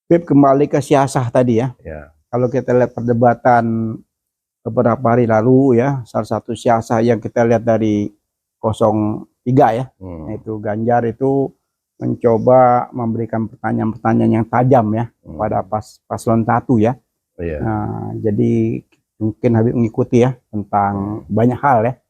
Pip, kembali ke siasah tadi ya. Ya, Kalau kita lihat perdebatan beberapa hari lalu ya, salah satu siasah yang kita lihat dari 03 ya, yaitu Ganjar itu mencoba memberikan pertanyaan-pertanyaan yang tajam ya pada paslon 1 ya. iya. Nah, jadi mungkin Habib mengikuti ya tentang banyak hal ya.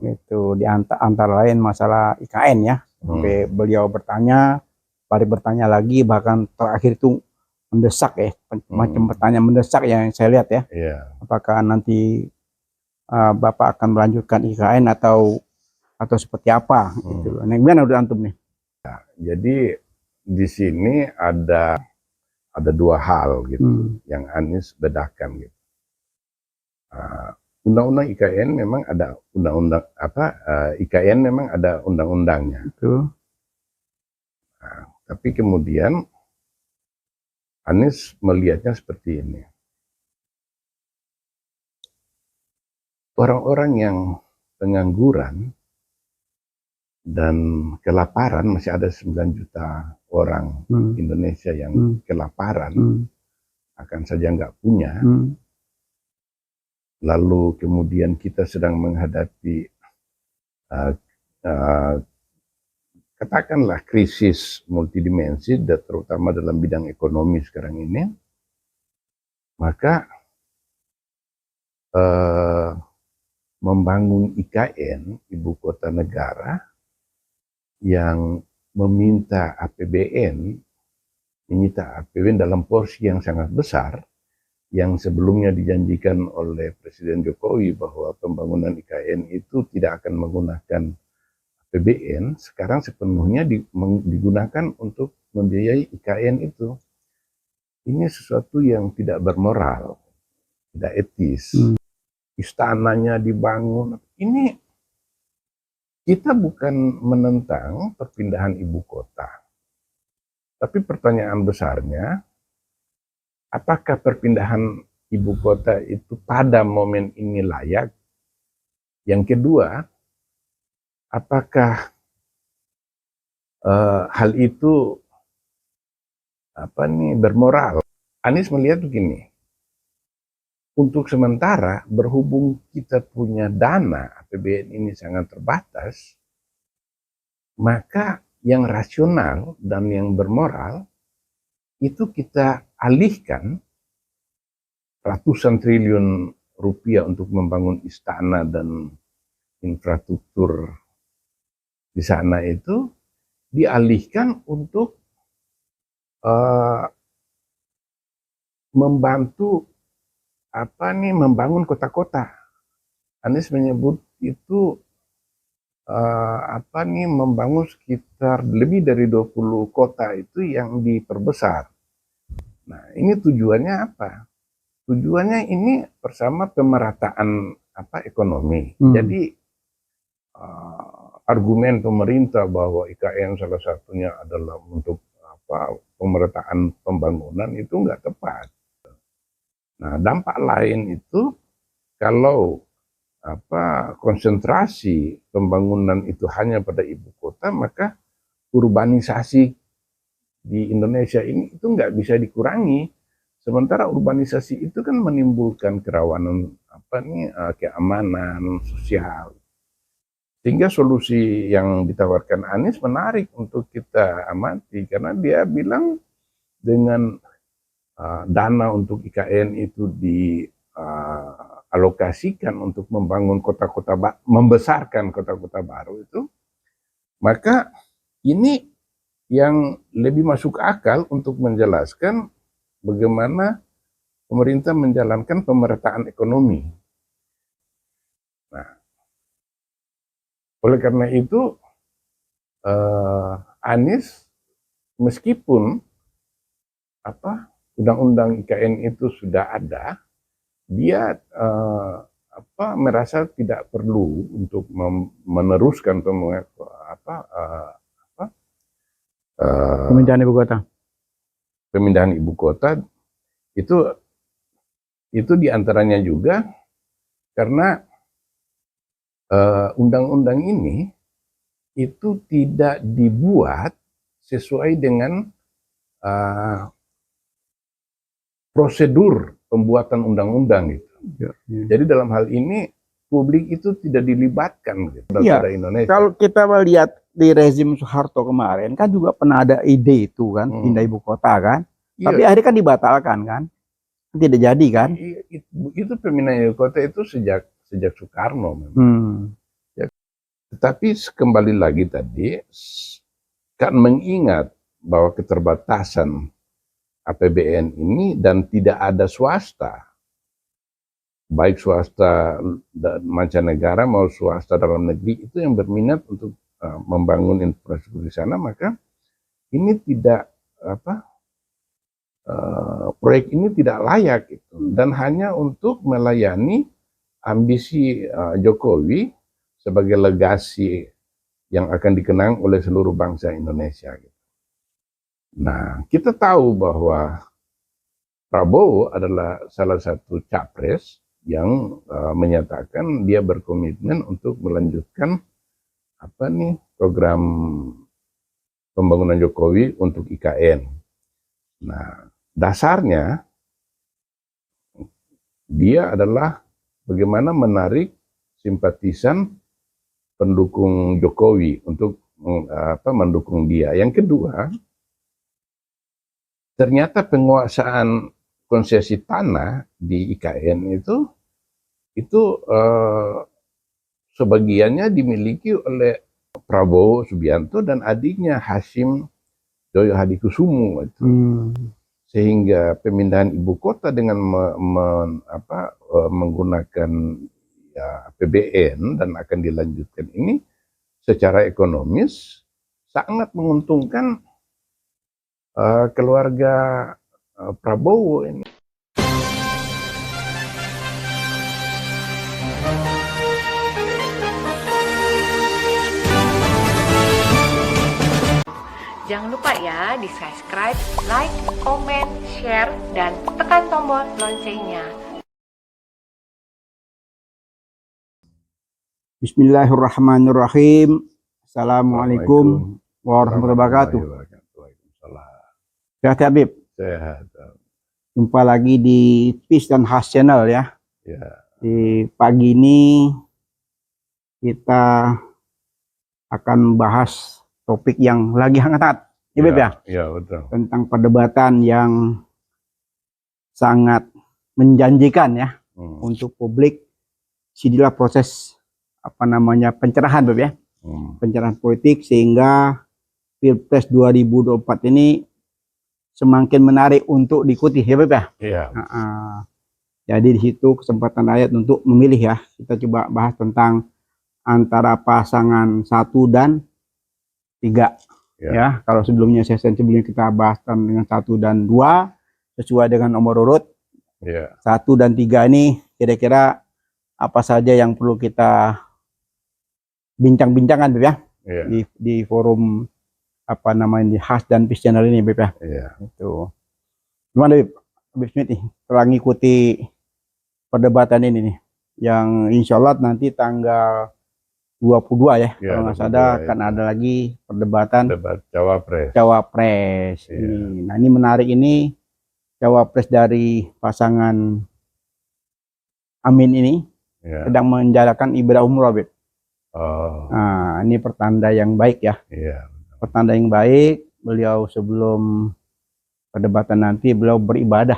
Itu di antara lain masalah IKN ya. Sampai beliau bertanya, bertanya lagi, bahkan terakhir itu mendesak ya, macam pertanyaan mendesak yang saya lihat ya. Apakah nanti Bapak akan melanjutkan IKN atau seperti apa gitu. Nah, gimana udah antum nih? Jadi di sini ada dua hal gitu yang Anies bedakan gitu. Undang-undang IKN memang ada IKN memang ada undang-undangnya. Tapi kemudian Anies melihatnya seperti ini. Orang-orang yang pengangguran dan kelaparan, masih ada 9 juta orang Indonesia yang kelaparan, akan saja nggak punya. Lalu kemudian kita sedang menghadapi katakanlah krisis multidimensi, terutama dalam bidang ekonomi sekarang ini, maka membangun IKN, ibu kota negara, yang meminta APBN dalam porsi yang sangat besar, yang sebelumnya dijanjikan oleh Presiden Jokowi bahwa pembangunan IKN itu tidak akan menggunakan APBN, sekarang sepenuhnya digunakan untuk membiayai IKN itu. Ini sesuatu yang tidak bermoral, tidak etis. Istananya dibangun. Ini kita bukan menentang perpindahan ibu kota. Tapi pertanyaan besarnya, apakah perpindahan ibu kota itu pada momen ini layak? Yang kedua, apakah hal itu bermoral? Anies melihat begini, untuk sementara berhubung kita punya dana APBN ini sangat terbatas, maka yang rasional dan yang bermoral itu kita alihkan ratusan triliun rupiah untuk membangun istana dan infrastruktur di sana itu dialihkan untuk membantu membangun kota-kota. Anies menyebut itu membangun sekitar lebih dari 20 kota itu yang diperbesar. Nah, ini tujuannya apa? Tujuannya ini bersama pemerataan ekonomi. Jadi argumen pemerintah bahwa IKN salah satunya adalah untuk pemerataan pembangunan itu nggak tepat. Nah, dampak lain itu kalau konsentrasi pembangunan itu hanya pada ibu kota, maka urbanisasi di Indonesia ini itu nggak bisa dikurangi. Sementara urbanisasi itu kan menimbulkan kerawanan keamanan sosial. Sehingga solusi yang ditawarkan Anies menarik untuk kita amati, karena dia bilang dengan dana untuk IKN itu dialokasikan untuk membangun kota-kota, membesarkan kota-kota baru itu, maka ini yang lebih masuk akal untuk menjelaskan bagaimana pemerintah menjalankan pemerataan ekonomi. Nah, oleh karena itu Anies meskipun undang-undang IKN itu sudah ada, dia merasa tidak perlu untuk meneruskan Pemindahan ibu kota. Pemindahan ibu kota itu diantaranya juga karena undang-undang ini itu tidak dibuat sesuai dengan prosedur pembuatan undang-undang gitu. Jadi dalam hal ini publik itu tidak dilibatkan gitu, Iya, pada Indonesia. kalau kita melihat di rezim Soeharto kemarin kan juga pernah ada ide itu kan, pindah ibu kota kan, tapi Iya, akhirnya kan dibatalkan kan, tidak jadi kan. itu pemindahan ibu kota itu sejak Soekarno memang. Ya, tetapi kembali lagi tadi kan mengingat bahwa keterbatasan APBN ini dan tidak ada swasta, baik swasta mancanegara maupun swasta dalam negeri itu yang berminat untuk membangun infrastruktur di sana, maka ini tidak proyek ini tidak layak itu, dan hanya untuk melayani ambisi Jokowi sebagai legasi yang akan dikenang oleh seluruh bangsa Indonesia. Nah, kita tahu bahwa Prabowo adalah salah satu capres yang menyatakan dia berkomitmen untuk melanjutkan program pembangunan Jokowi untuk IKN. Nah, dasarnya dia adalah bagaimana menarik simpatisan pendukung Jokowi untuk mendukung dia. Yang kedua, ternyata penguasaan konsesi tanah di IKN itu sebagiannya dimiliki oleh Prabowo Subianto dan adiknya Hasyim Joyo Hadikusumo itu. Sehingga pemindahan ibu kota dengan menggunakan APBN dan akan dilanjutkan ini secara ekonomis sangat menguntungkan keluarga Prabowo ini. Jangan lupa ya di subscribe, like, comment, share, dan tekan tombol loncengnya. Bismillahirrahmanirrahim. Assalamualaikum warahmatullahi wabarakatuh. Sehat ya, Habib? Sehat. Jumpa lagi di Peace dan Has Channel ya. Di pagi ini kita akan bahas topik yang lagi hangat, ya Beb ya? Iya, betul. Tentang perdebatan yang sangat menjanjikan ya untuk publik. Sinilah proses pencerahan Beb ya. Pencerahan politik sehingga Pilpres 2024 ini semakin menarik untuk diikuti ya Beb ya. Iya. Jadi di situ kesempatan rakyat untuk memilih ya. Kita coba bahas tentang antara pasangan 1 dan 3 ya. Kalau sebelumnya kita bahas dengan 1 dan 2 sesuai dengan nomor urut. 1 dan 3 ini kira-kira apa saja yang perlu kita bincang-bincangkan Beb ya. Di forum di Has dan Peace Channel ini Beb ya. Itu. Gimana Beb? Habib Smith nih telah ngikuti perdebatan ini nih yang insya Allah nanti tanggal 22 ya, kalau nggak salah kan ada lagi perdebatan debat cawapres. Nah ini menarik, ini cawapres dari pasangan Amin ini sedang menjalankan ibadah umroh Beb. Nah ini pertanda yang baik ya. Pertanda yang baik, beliau sebelum perdebatan nanti beliau beribadah.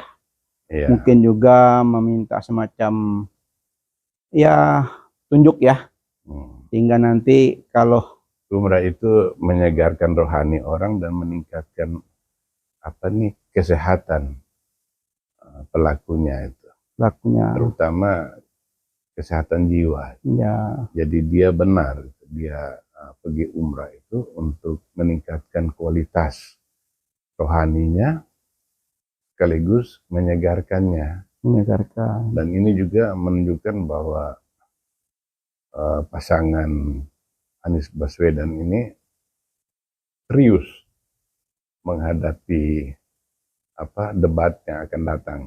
Mungkin juga meminta semacam ya tunjuk ya. Sehingga nanti kalau umrah itu menyegarkan rohani orang dan meningkatkan kesehatan pelakunya itu. Terutama kesehatan jiwa. Jadi dia benar, dia pergi umrah itu untuk meningkatkan kualitas rohaninya sekaligus menyegarkannya. Dan ini juga menunjukkan bahwa pasangan Anies Baswedan ini serius menghadapi debat yang akan datang.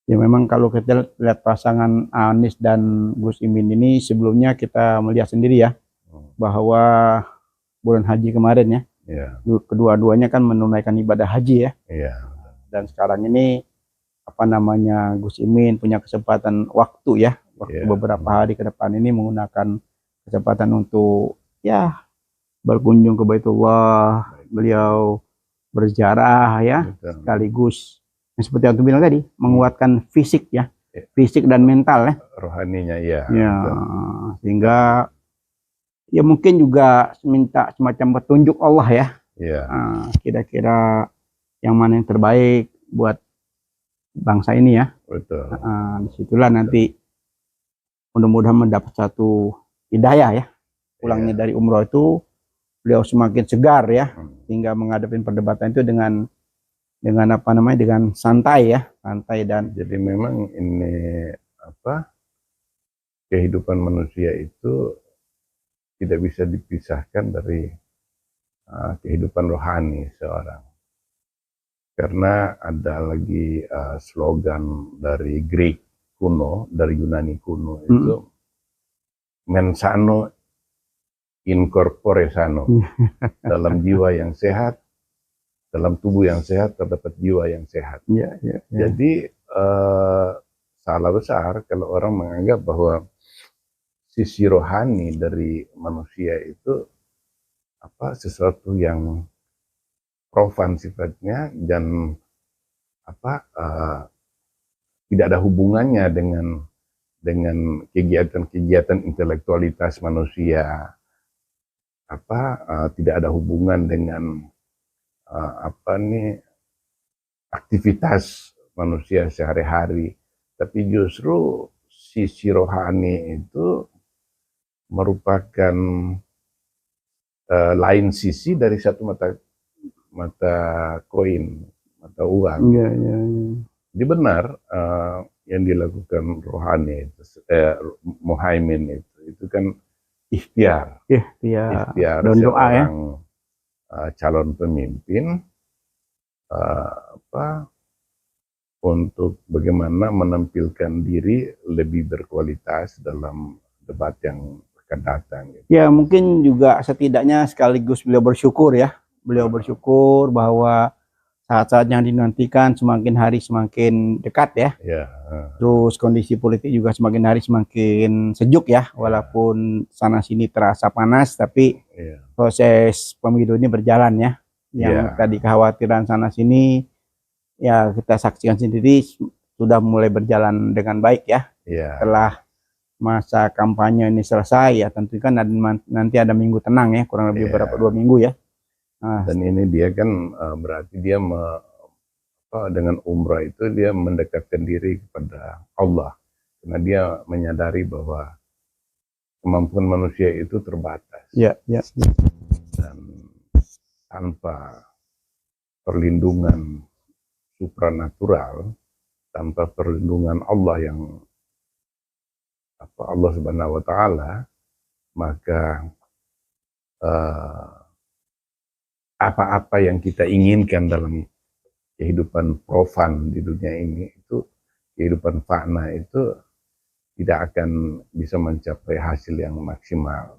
Ya memang kalau kita lihat pasangan Anies dan Gus Imin ini sebelumnya kita melihat sendiri ya bahwa bulan haji kemarin ya, kedua-duanya kan menunaikan ibadah haji ya. Dan sekarang ini apa namanya Gus Imin punya kesempatan waktu ya, waktu beberapa hari ke depan ini menggunakan kesempatan untuk ya berkunjung ke Baitullah, beliau berziarah ya, sekaligus seperti yang aku bilang tadi, menguatkan fisik ya, fisik dan mental ya, rohaninya ya. Sehingga ya mungkin juga minta semacam petunjuk Allah ya, kira-kira yang mana yang terbaik buat bangsa ini ya. Betul. Disitulah nanti mudah-mudahan mendapat satu hidayah ya, pulangnya dari umroh itu beliau semakin segar ya, hingga menghadapi perdebatan itu dengan apa namanya, dengan santai ya, santai. Dan jadi memang ini apa, kehidupan manusia itu tidak bisa dipisahkan dari kehidupan rohani seorang, karena ada lagi slogan dari Greek kuno, dari Yunani kuno itu mens sano in corpore sano. Dalam jiwa yang sehat, dalam tubuh yang sehat, terdapat jiwa yang sehat. Jadi salah besar kalau orang menganggap bahwa sisi rohani dari manusia itu apa, sesuatu yang profan sifatnya dan apa tidak ada hubungannya dengan kegiatan-kegiatan intelektualitas manusia, tidak ada hubungan dengan aktivitas manusia sehari-hari, tapi justru sisi rohani itu merupakan lain sisi dari satu mata koin, mata uang. Jadi benar yang dilakukan rohani itu, Muhaimin itu kan ikhtiar dan doa ya, calon pemimpin untuk bagaimana menampilkan diri lebih berkualitas dalam debat yang akan datang. Ya mungkin juga setidaknya sekaligus beliau bersyukur ya, beliau bersyukur bahwa saat-saat yang dinantikan semakin hari semakin dekat ya. Terus kondisi politik juga semakin hari semakin sejuk ya, walaupun sana sini terasa panas, tapi proses pemilu ini berjalan ya. Yang tadi kekhawatiran sana sini ya kita saksikan sendiri sudah mulai berjalan dengan baik ya. Setelah masa kampanye ini selesai ya, tentu kan nanti ada minggu tenang ya, kurang lebih berapa 2 minggu ya. Dan ini dia kan berarti dia dengan umrah itu dia mendekatkan diri kepada Allah, karena dia menyadari bahwa kemampuan manusia itu terbatas. Dan tanpa perlindungan supranatural, tanpa perlindungan Allah yang Allah Subhanahu wa Ta'ala, maka apa-apa yang kita inginkan dalam kehidupan profan di dunia ini, itu kehidupan fana itu tidak akan bisa mencapai hasil yang maksimal.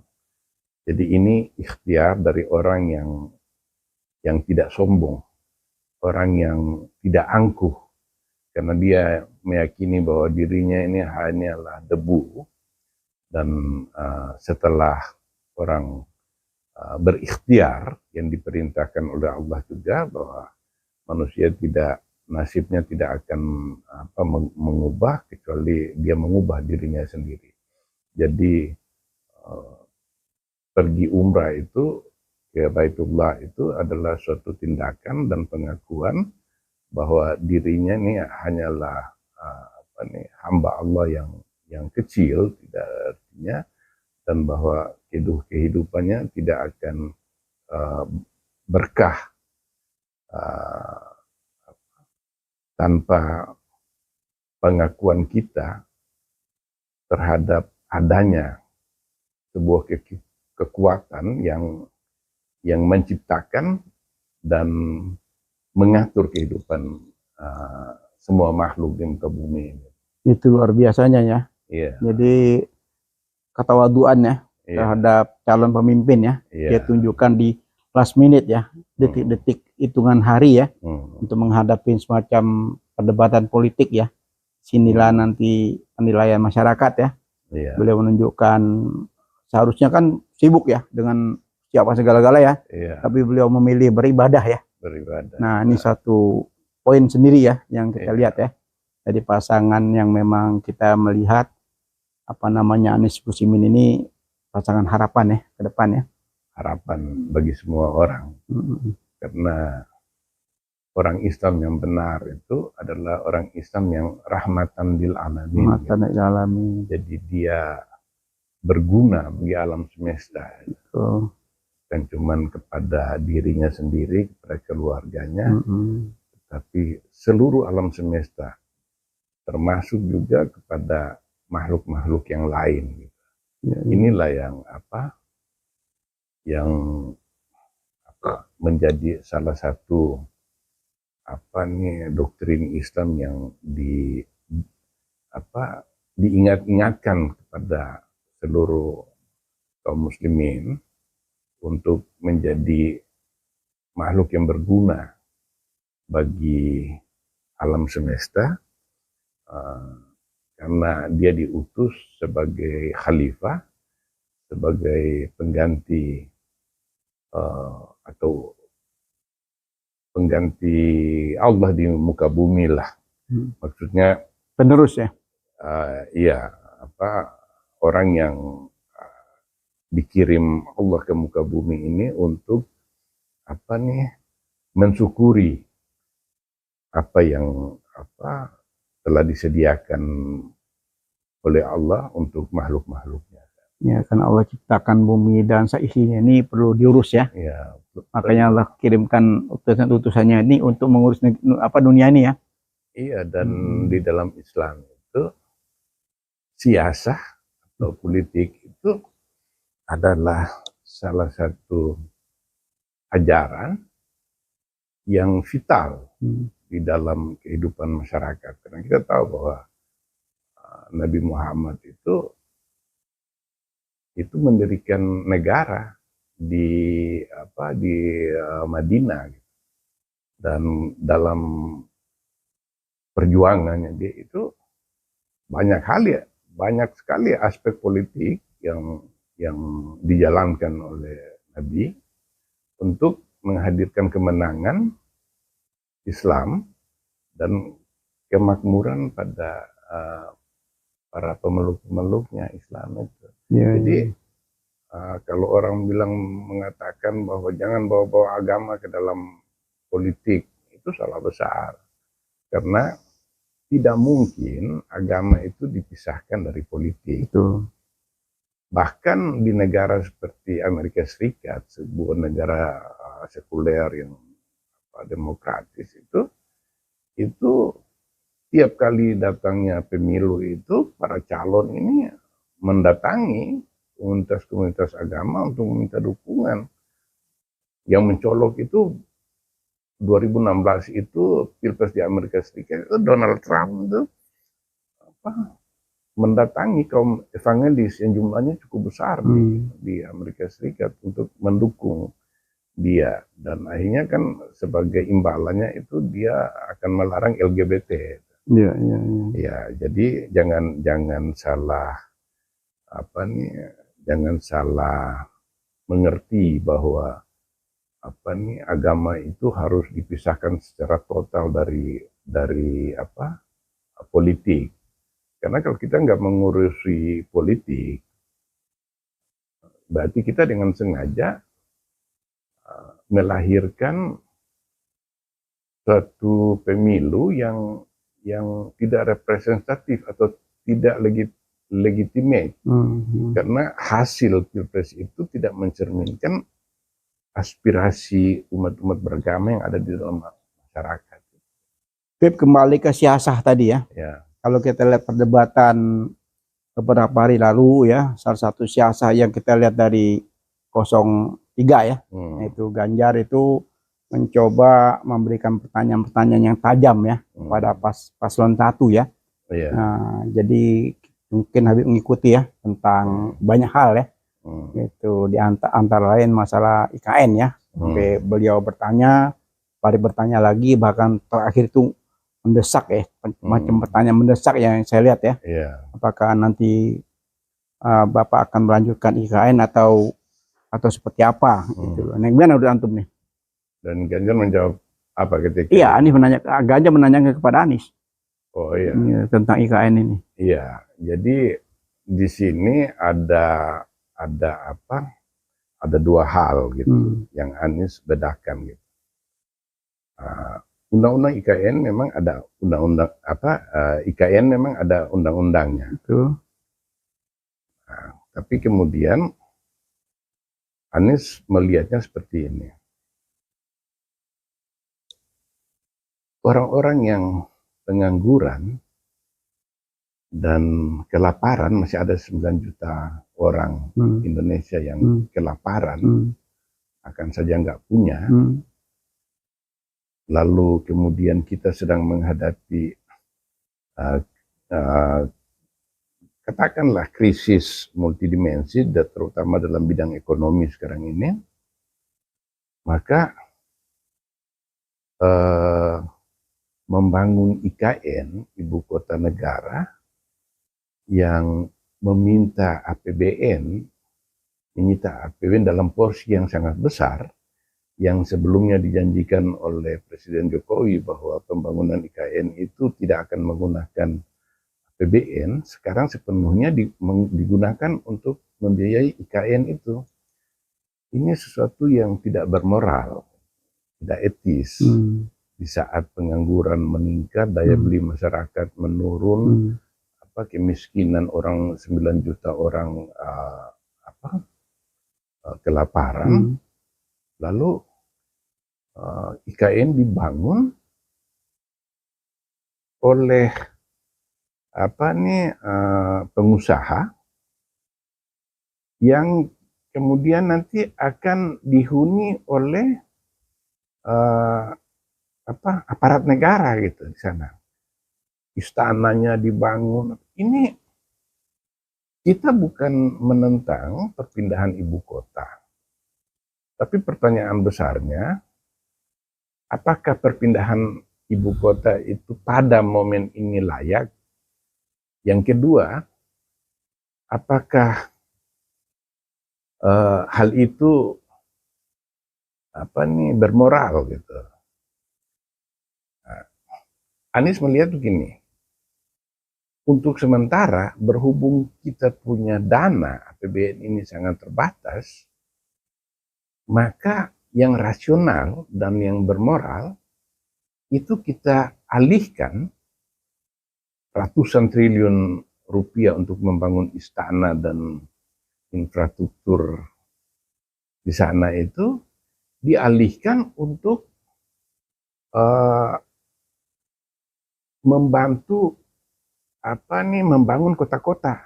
Jadi ini ikhtiar dari orang yang tidak sombong, orang yang tidak angkuh, karena dia meyakini bahwa dirinya ini hanyalah debu. Dan setelah orang berikhtiar yang diperintahkan oleh Allah juga, bahwa manusia nasibnya tidak akan mengubah kecuali dia mengubah dirinya sendiri. Jadi pergi umrah itu ke Baitullah itu adalah suatu tindakan dan pengakuan bahwa dirinya ini hanyalah hamba Allah yang kecil, tidak artinya, dan bahwa kehidupannya tidak akan berkah tanpa pengakuan kita terhadap adanya sebuah kekuatan yang menciptakan dan mengatur kehidupan semua makhluk di muka bumi ini. Itu luar biasanya ya. Jadi ketawaduan ya terhadap calon pemimpin ya, dia tunjukkan di last minute ya, detik-detik hitungan hari ya Hmm. untuk menghadapi semacam perdebatan politik ya. Sinilah nanti penilaian masyarakat ya. Iya. Beliau menunjukkan seharusnya kan sibuk ya dengan siapa segala-gala ya, Iya. tapi beliau memilih beribadah ya. Beribadah. Nah, ini satu poin sendiri ya yang kita Iya. lihat ya. Jadi pasangan yang memang kita melihat apa namanya Anies Musimin ini pasangan harapan ya ke depan ya. Harapan bagi semua orang. Karena orang Islam yang benar itu adalah orang Islam yang rahmatan lil alamin. Rahmatan lil alamin. Jadi dia berguna bagi alam semesta. Betul. Dan cuman kepada dirinya sendiri, kepada keluarganya, tapi seluruh alam semesta, termasuk juga kepada makhluk-makhluk yang lain. Ya, Inilah yang menjadi salah satu doktrin Islam yang diingat-ingatkan kepada seluruh kaum muslimin untuk menjadi makhluk yang berguna bagi alam semesta, karena dia diutus sebagai khalifah, sebagai pengganti atau pengganti Allah di muka bumi lah. Maksudnya penerus ya. Iya, orang yang dikirim Allah ke muka bumi ini untuk mensyukuri apa yang telah disediakan oleh Allah untuk makhluk-makhluknya. Ya, kan Allah ciptakan bumi dan seisinya ini perlu diurus ya. Ya, makanya Allah kirimkan utusan-utusannya ini untuk mengurus dunia ini ya. Iya, dan di dalam Islam itu siasah atau politik itu adalah salah satu ajaran yang vital di dalam kehidupan masyarakat. Karena kita tahu bahwa Nabi Muhammad itu mendirikan negara di Madinah, dan dalam perjuangannya dia itu banyak sekali aspek politik yang dijalankan oleh Nabi untuk menghadirkan kemenangan Islam dan kemakmuran pada para pemeluk-pemeluknya Islam itu. Ya, jadi kalau orang mengatakan bahwa jangan bawa-bawa agama ke dalam politik, itu salah besar. Karena tidak mungkin agama itu dipisahkan dari politik. Betul. Bahkan di negara seperti Amerika Serikat, sebuah negara sekuler yang demokratis itu tiap kali datangnya pemilu itu para calon ini mendatangi komunitas-komunitas agama untuk meminta dukungan. Yang mencolok itu 2016 itu Pilpres di Amerika Serikat itu Donald Trump itu mendatangi kaum evangelis yang jumlahnya cukup besar di Amerika Serikat untuk mendukung dia, dan akhirnya kan sebagai imbalannya itu dia akan melarang LGBT. Ya, jadi jangan salah jangan salah mengerti bahwa agama itu harus dipisahkan secara total dari politik. Karena kalau kita nggak mengurusi politik, berarti kita dengan sengaja melahirkan suatu pemilu yang tidak representatif atau tidak legitimate. Karena hasil Pilpres itu tidak mencerminkan aspirasi umat-umat beragama yang ada di dalam masyarakat. Pip, kembali ke siasah tadi ya. Kalau kita lihat perdebatan beberapa hari lalu ya, salah satu siasah yang kita lihat dari 03 ya, yaitu Ganjar itu mencoba memberikan pertanyaan-pertanyaan yang tajam ya pada paslon 1 ya. Nah, jadi mungkin Habib mengikuti ya tentang banyak hal ya. Itu di antara lain masalah IKN ya. Sampai beliau bertanya Pari bertanya lagi, bahkan terakhir itu mendesak ya, macam pertanyaan mendesak yang saya lihat ya. Iya. Apakah nanti Bapak akan melanjutkan IKN atau seperti apa gitu. Nah, gimana udah antum nih? Dan Ganjar menjawab apa ketika Iya, Anies menanya, Ganjar menanyakan kepada Anies. Oh iya. Tentang IKN ini. Iya, jadi di sini ada apa? Ada dua hal gitu yang Anies bedakan gitu. Undang-undang IKN memang ada undang-undang IKN memang ada undang-undangnya. Nah, tapi kemudian Anies melihatnya seperti ini. Orang-orang yang pengangguran dan kelaparan, masih ada 9 juta orang Indonesia yang kelaparan, akan saja nggak punya. Lalu kemudian kita sedang menghadapi katakanlah krisis multidimensi, terutama dalam bidang ekonomi sekarang ini, maka membangun IKN, ibu kota negara, yang meminta APBN, menyita APBN dalam porsi yang sangat besar, yang sebelumnya dijanjikan oleh Presiden Jokowi bahwa pembangunan IKN itu tidak akan menggunakan APBN, sekarang sepenuhnya digunakan untuk membiayai IKN itu. Ini sesuatu yang tidak bermoral, tidak etis. Di saat pengangguran meningkat, daya beli masyarakat menurun, kemiskinan orang 9 juta orang kelaparan, lalu IKN dibangun oleh pengusaha yang kemudian nanti akan dihuni oleh aparat negara gitu di sana. Istananya dibangun. Ini kita bukan menentang perpindahan ibu kota. Tapi pertanyaan besarnya, apakah perpindahan ibu kota itu pada momen ini layak? Yang kedua, apakah hal itu bermoral gitu? Anies melihat begini, untuk sementara berhubung kita punya dana APBN ini sangat terbatas, maka yang rasional dan yang bermoral itu kita alihkan ratusan triliun rupiah untuk membangun istana dan infrastruktur di sana itu dialihkan untuk membantu membangun kota-kota.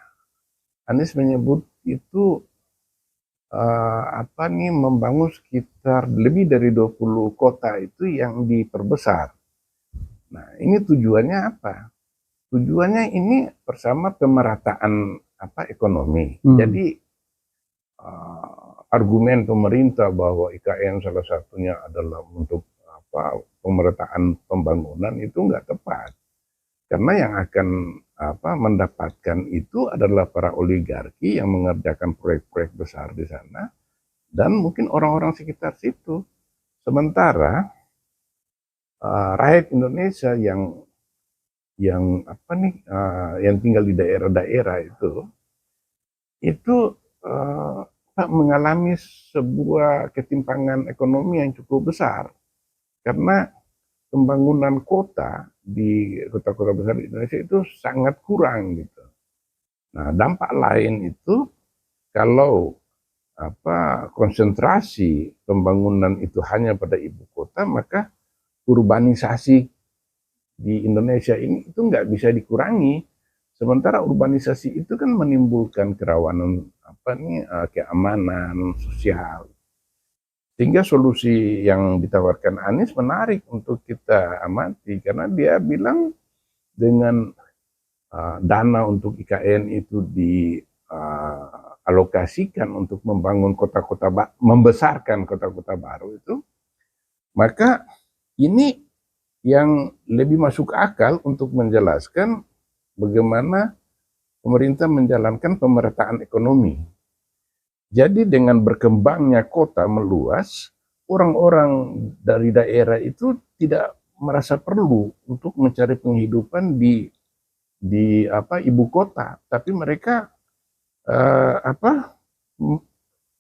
Anies menyebut itu membangun sekitar lebih dari 20 kota itu yang diperbesar. Nah, ini tujuannya apa? Tujuannya ini bersama pemerataan ekonomi. Jadi argumen pemerintah bahwa IKN salah satunya adalah untuk pemerataan pembangunan itu nggak tepat. Karena yang akan mendapatkan itu adalah para oligarki yang mengerjakan proyek-proyek besar di sana dan mungkin orang-orang sekitar situ. Sementara rakyat Indonesia yang tinggal di daerah-daerah itu mengalami sebuah ketimpangan ekonomi yang cukup besar karena pembangunan kota di kota-kota besar di Indonesia itu sangat kurang gitu. Nah, dampak lain itu kalau konsentrasi pembangunan itu hanya pada ibu kota, maka urbanisasi di Indonesia ini itu nggak bisa dikurangi. Sementara urbanisasi itu kan menimbulkan kerawanan keamanan sosial. Sehingga solusi yang ditawarkan Anies menarik untuk kita amati karena dia bilang dengan dana untuk IKN itu dialokasikan untuk membangun kota-kota, membesarkan kota-kota baru itu, maka ini yang lebih masuk akal untuk menjelaskan bagaimana pemerintah menjalankan pemerataan ekonomi. Jadi dengan berkembangnya kota meluas, orang-orang dari daerah itu tidak merasa perlu untuk mencari penghidupan di ibu kota, tapi mereka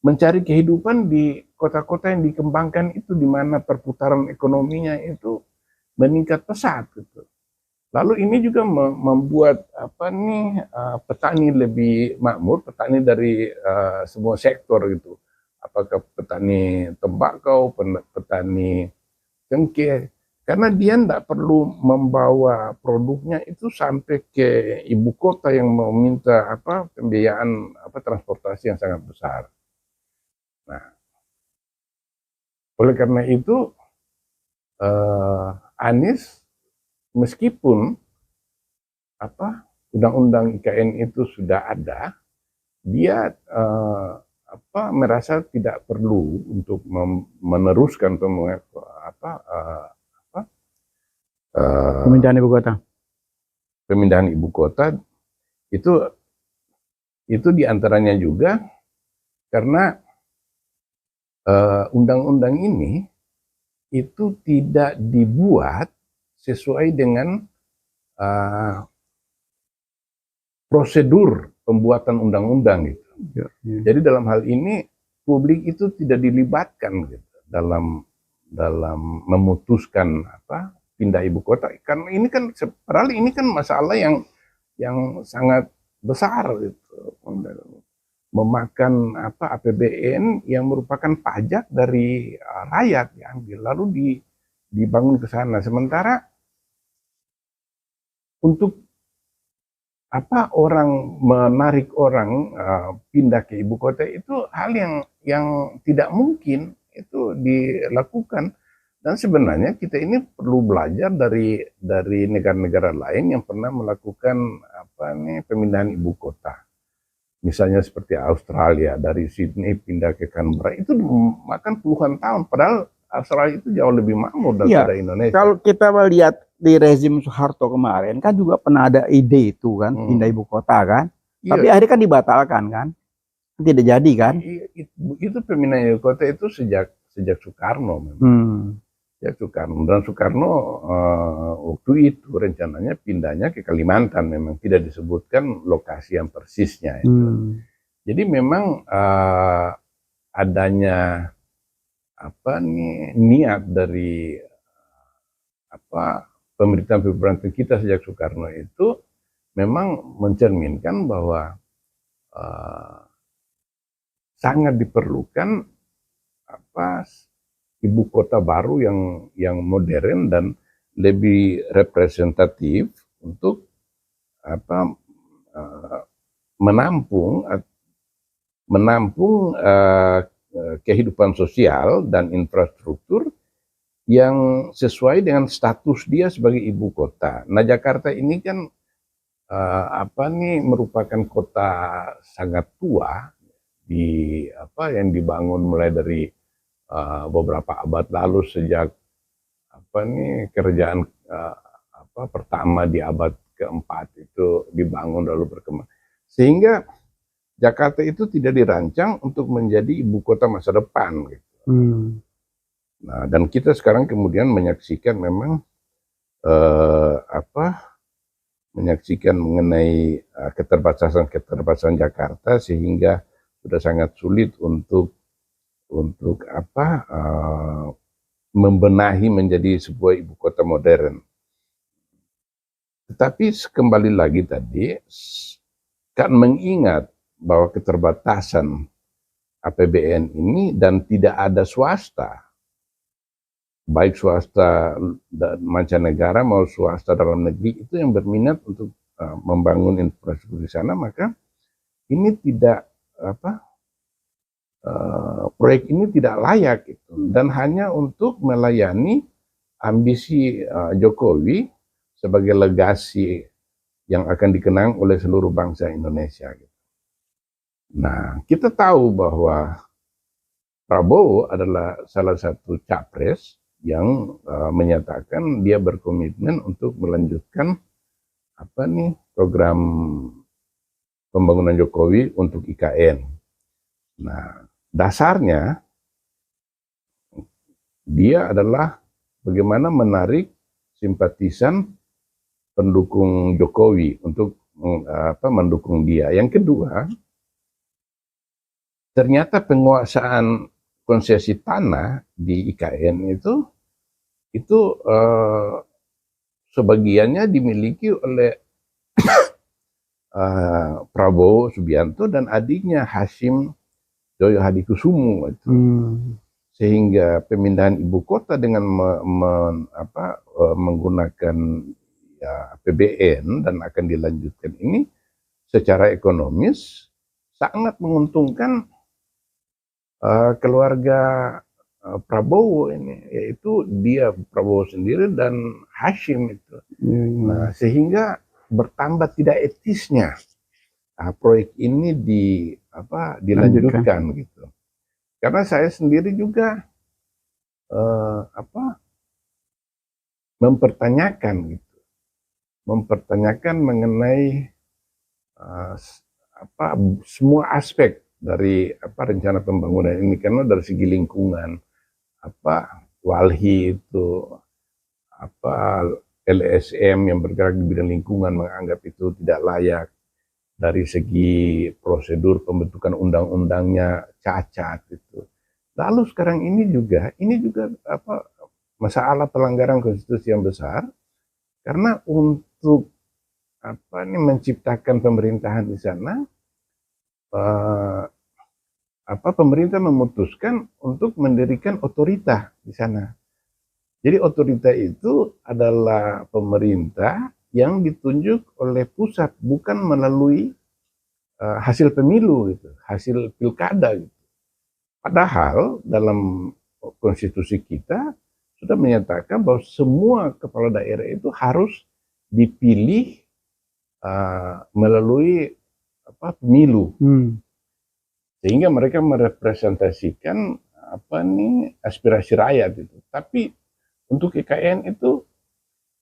mencari kehidupan di kota-kota yang dikembangkan itu, di mana perputaran ekonominya itu meningkat pesat gitu. Lalu ini juga membuat petani lebih makmur, petani dari semua sektor gitu. Apakah petani tembakau, petani cengkeh, karena dia tidak perlu membawa produknya itu sampai ke ibu kota yang meminta pembiayaan transportasi yang sangat besar. Nah, oleh karena itu Anies, meskipun undang-undang IKN itu sudah ada, dia merasa tidak perlu untuk meneruskan Pemindahan ibu kota. Pemindahan ibu kota itu diantaranya juga karena undang-undang ini itu tidak dibuat sesuai dengan prosedur pembuatan undang-undang gitu. Jadi dalam hal ini publik itu tidak dilibatkan gitu dalam memutuskan pindah ibu kota. Karena ini kan padahal ini kan masalah yang sangat besar gitu. Memakan APBN yang merupakan pajak dari rakyat diambil lalu dibangun ke sana. Sementara untuk orang menarik orang pindah ke ibu kota itu hal yang tidak mungkin itu dilakukan. Dan sebenarnya kita ini perlu belajar dari negara-negara lain yang pernah melakukan pemindahan ibu kota. Misalnya seperti Australia, dari Sydney pindah ke Canberra, itu makan puluhan tahun. Padahal Australia itu jauh lebih makmur daripada Indonesia. Kalau kita lihat di rezim Soeharto kemarin, kan juga pernah ada ide itu kan, pindah ibu kota kan. Tapi akhirnya kan dibatalkan kan. Tidak jadi kan. Itu pemindahan ibu kota itu sejak Soekarno memang. Ya Soekarno, dan Soekarno waktu itu rencananya pindahnya ke Kalimantan, memang tidak disebutkan lokasi yang persisnya itu. Jadi memang adanya niat dari pemerintahan kita sejak Soekarno itu memang mencerminkan bahwa sangat diperlukan ibu kota baru yang modern dan lebih representatif untuk menampung kehidupan sosial dan infrastruktur yang sesuai dengan status dia sebagai ibu kota. Nah, Jakarta ini kan merupakan kota sangat tua yang dibangun mulai dari beberapa abad lalu, sejak kerajaan pertama di abad keempat itu dibangun lalu berkembang, sehingga Jakarta itu tidak dirancang untuk menjadi ibu kota masa depan gitu. Nah, dan kita sekarang kemudian menyaksikan memang menyaksikan mengenai keterbatasan Jakarta, sehingga sudah sangat sulit untuk membenahi menjadi sebuah ibu kota modern. Tetapi kembali lagi tadi, kan mengingat bahwa keterbatasan APBN ini dan tidak ada swasta, baik swasta mancanegara maupun swasta dalam negeri itu yang berminat untuk membangun infrastruktur di sana, maka ini tidak proyek ini tidak layak gitu, dan hanya untuk melayani ambisi Jokowi sebagai legasi yang akan dikenang oleh seluruh bangsa Indonesia gitu. Nah, kita tahu bahwa Prabowo adalah salah satu capres yang menyatakan dia berkomitmen untuk melanjutkan program pembangunan Jokowi untuk IKN. Nah, dasarnya dia adalah bagaimana menarik simpatisan pendukung Jokowi untuk mendukung dia. Yang kedua, ternyata penguasaan konsesi tanah di IKN itu sebagiannya dimiliki oleh Prabowo Subianto dan adiknya Hashim Joyo Hadikusumo itu. Sehingga pemindahan ibu kota dengan menggunakan APBN dan akan dilanjutkan ini secara ekonomis sangat menguntungkan keluarga Prabowo ini, yaitu dia Prabowo sendiri dan Hashim itu. Nah, sehingga bertambah tidak etisnya proyek ini dilanjutkan gitu. Karena saya sendiri juga mempertanyakan mengenai semua aspek dari rencana pembangunan ini, karena dari segi lingkungan, Walhi itu LSM yang bergerak di bidang lingkungan menganggap itu tidak layak, dari segi prosedur pembentukan undang-undangnya cacat itu. Lalu sekarang ini juga masalah pelanggaran konstitusi yang besar, karena untuk menciptakan pemerintahan di sana, pemerintah memutuskan untuk mendirikan otorita di sana. Jadi otorita itu adalah pemerintah yang ditunjuk oleh pusat, bukan melalui hasil pemilu gitu, hasil pilkada gitu. Padahal dalam konstitusi kita sudah menyatakan bahwa semua kepala daerah itu harus dipilih melalui pemilu, sehingga mereka merepresentasikan aspirasi rakyat itu. Tapi untuk IKN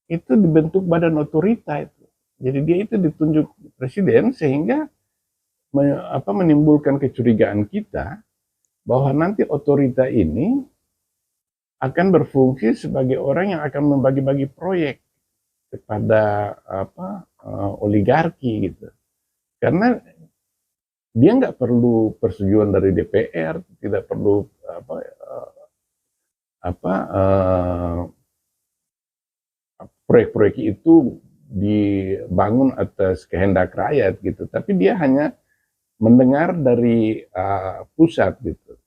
itu dibentuk badan otorita itu. Jadi dia itu ditunjuk presiden, sehingga menimbulkan kecurigaan kita bahwa nanti otorita ini akan berfungsi sebagai orang yang akan membagi-bagi proyek kepada oligarki gitu. Karena dia nggak perlu persetujuan dari DPR, tidak perlu proyek-proyek itu dibangun atas kehendak rakyat gitu, tapi dia hanya mendengar dari pusat gitu.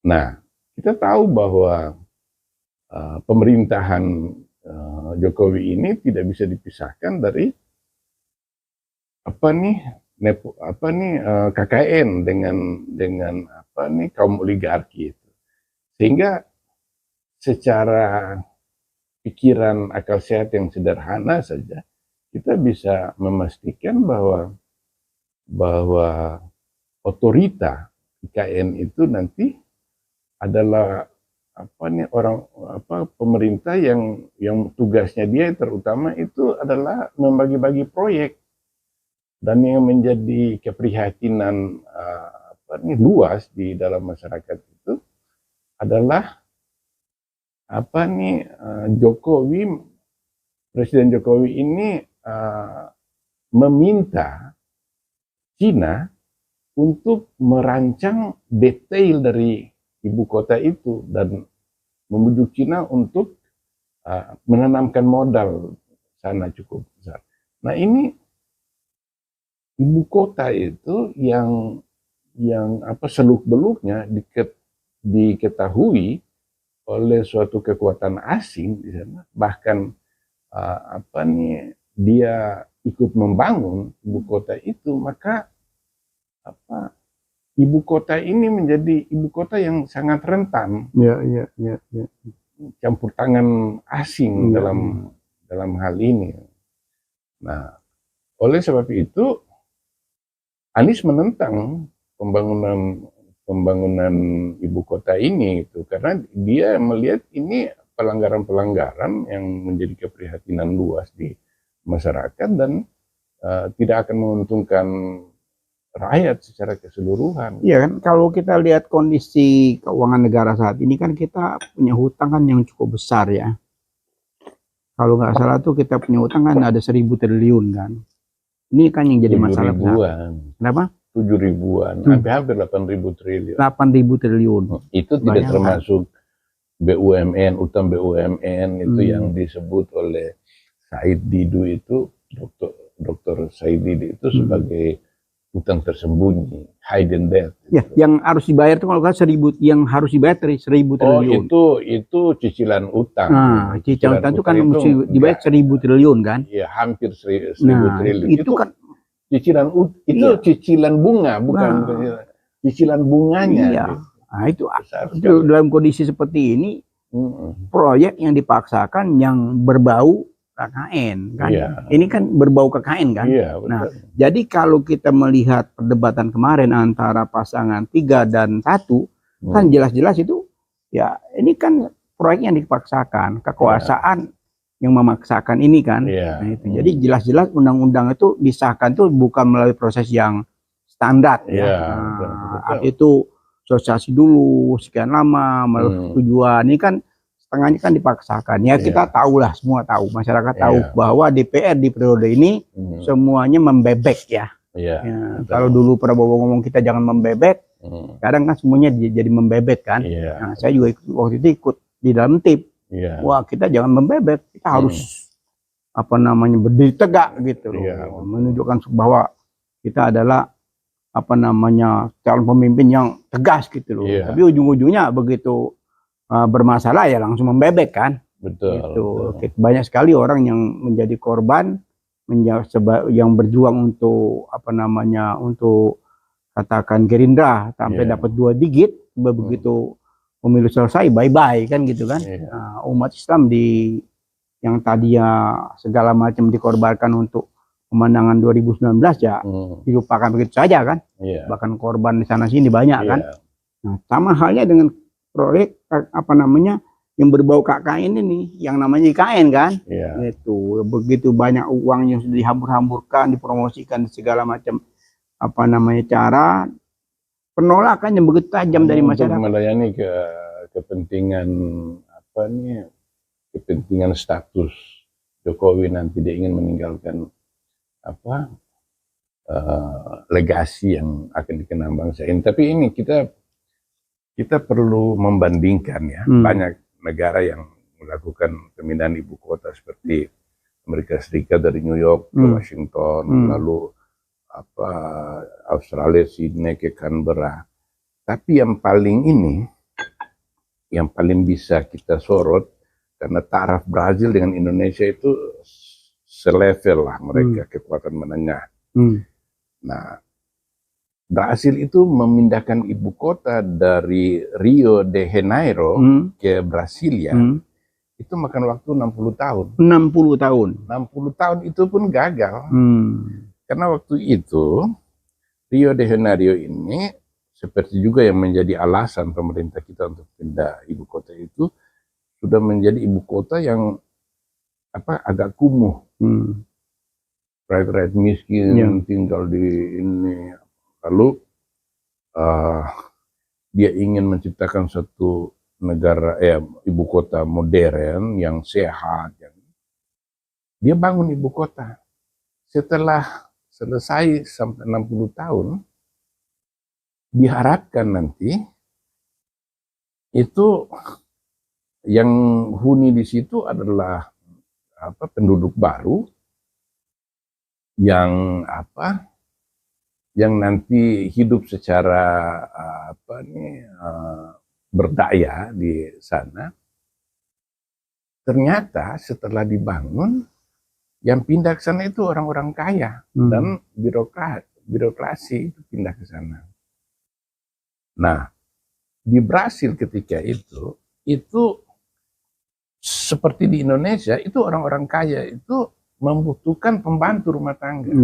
Nah, kita tahu bahwa pemerintahan Jokowi ini tidak bisa dipisahkan dari KKN dengan kaum oligarki itu. Sehingga secara pikiran akal sehat yang sederhana saja, kita bisa memastikan bahwa otorita IKN itu nanti adalah pemerintah yang tugasnya dia terutama itu adalah membagi-bagi proyek, dan yang menjadi keprihatinan luas di dalam masyarakat itu adalah Presiden Jokowi ini meminta Cina untuk merancang detail dari ibu kota itu dan membujuk Cina untuk menanamkan modal sana cukup besar. Nah, ini ibu kota itu yang seluk-beluknya diketahui oleh suatu kekuatan asing di sana, bahkan dia ikut membangun ibu kota itu, maka ibu kota ini menjadi ibu kota yang sangat rentan campur tangan asing dalam hal ini. Nah, oleh sebab itu Anies menentang pembangunan pembangunan ibu kota ini itu, karena dia melihat ini pelanggaran-pelanggaran yang menjadi keprihatinan luas di masyarakat dan tidak akan menguntungkan rakyat secara keseluruhan. Iya kan, kalau kita lihat kondisi keuangan negara saat ini kan kita punya hutang kan yang cukup besar ya. Kalau nggak salah tuh kita punya hutang kan ada 1.000 triliun kan. Ini kan yang jadi 7 masalah besar. ribuan. Kenapa? 7 ribuan, hampir 8.000 triliun. 8.000 triliun. Itu tidak Bayangkan. termasuk BUMN, utang BUMN itu yang disebut oleh Said Didu itu, Dr. Said Didu itu sebagai utang tersembunyi, hidden debt. Ya, yang harus dibayar tuh kalau kan 1.000, yang harus dibayar 1.000 triliun. Itu cicilan utang. Nah, cicilan utang itu kan mesti dibayar 1.000 triliun kan? Iya, hampir 1.000 Nah, triliun. itu kan cicilan cicilan bunga, bukan cicilan bunganya. Iya. Nah, itu Besar dalam kondisi seperti ini proyek yang dipaksakan yang berbau KKN kan. Iya. Ini kan berbau KKN kan. Iya, betul. Nah, jadi kalau kita melihat perdebatan kemarin antara pasangan 3 dan 1 kan jelas-jelas itu ya ini kan proyek yang dipaksakan, kekuasaan yang memaksakan ini kan. Iya. Nah, itu. Jadi jelas-jelas undang-undang itu disahkan tuh bukan melalui proses yang standar ya. Iya, Nah, itu sosialisasi dulu sekian lama melalui tujuan. Ini kan setengahnya kan dipaksakan. Ya kita tahulah, semua tahu, masyarakat tahu bahwa DPR di periode ini semuanya membebek ya. Iya. Ya, kalau dulu Prabowo ngomong kita jangan membebek, kadang kan semuanya jadi membebek kan. Iya. Nah, saya juga waktu itu ikut di dalam tim. Iya. Wah, kita jangan membebek, kita harus berdiri tegak gitu loh. Iya. Menunjukkan bahwa kita adalah calon pemimpin yang tegas gitu loh. Iya. Tapi ujung-ujungnya begitu bermasalah ya langsung membebek kan. Betul. Gitu. Banyak sekali orang yang menjadi korban, yang berjuang untuk untuk katakan Gerindra sampai dapat 2 digit, begitu pemilu selesai bye-bye kan gitu kan. Nah, umat Islam yang tadinya segala macam dikorbankan untuk pemenangan 2019 ya dilupakan begitu saja kan. Bahkan korban di sana sini banyak kan. Nah, sama halnya dengan proyek yang berbau KKN ini yang namanya IKN kan. Itu begitu banyak uang yang sudah dihambur-hamburkan, dipromosikan segala macam cara, penolakan yang begitu tajam dari masyarakat. Untuk melayani kepentingan kepentingan status Jokowi nanti dia ingin meninggalkan legasi yang akan dikenang bangsa ini. Tapi ini kita perlu membandingkan ya, banyak negara yang melakukan pemindahan ibu kota seperti Amerika Serikat dari New York ke Washington, lalu Australia Sydney ke Canberra. Tapi yang paling bisa kita sorot karena taraf Brazil dengan Indonesia itu selevel lah mereka, kekuatan menengah. Nah, Brasil itu memindahkan ibu kota dari Rio de Janeiro ke Brasilia itu makan waktu 60 tahun. 60 tahun. 60 tahun itu pun gagal. Karena waktu itu Rio de Janeiro ini seperti juga yang menjadi alasan pemerintah kita untuk pindah ibu kota itu sudah menjadi ibu kota yang agak kumuh. Rakyat miskin tinggal di ini. Lalu dia ingin menciptakan satu negara ibu kota modern yang sehat. Dia bangun ibu kota. Setelah selesai sampai 60 tahun, diharapkan nanti itu yang huni di situ adalah penduduk baru yang yang nanti hidup secara berdaya di sana. Ternyata setelah dibangun, yang pindah ke sana itu orang-orang kaya dan birokrasi itu pindah ke sana. Nah, di Brasil ketika itu seperti di Indonesia itu orang-orang kaya itu membutuhkan pembantu rumah tangga.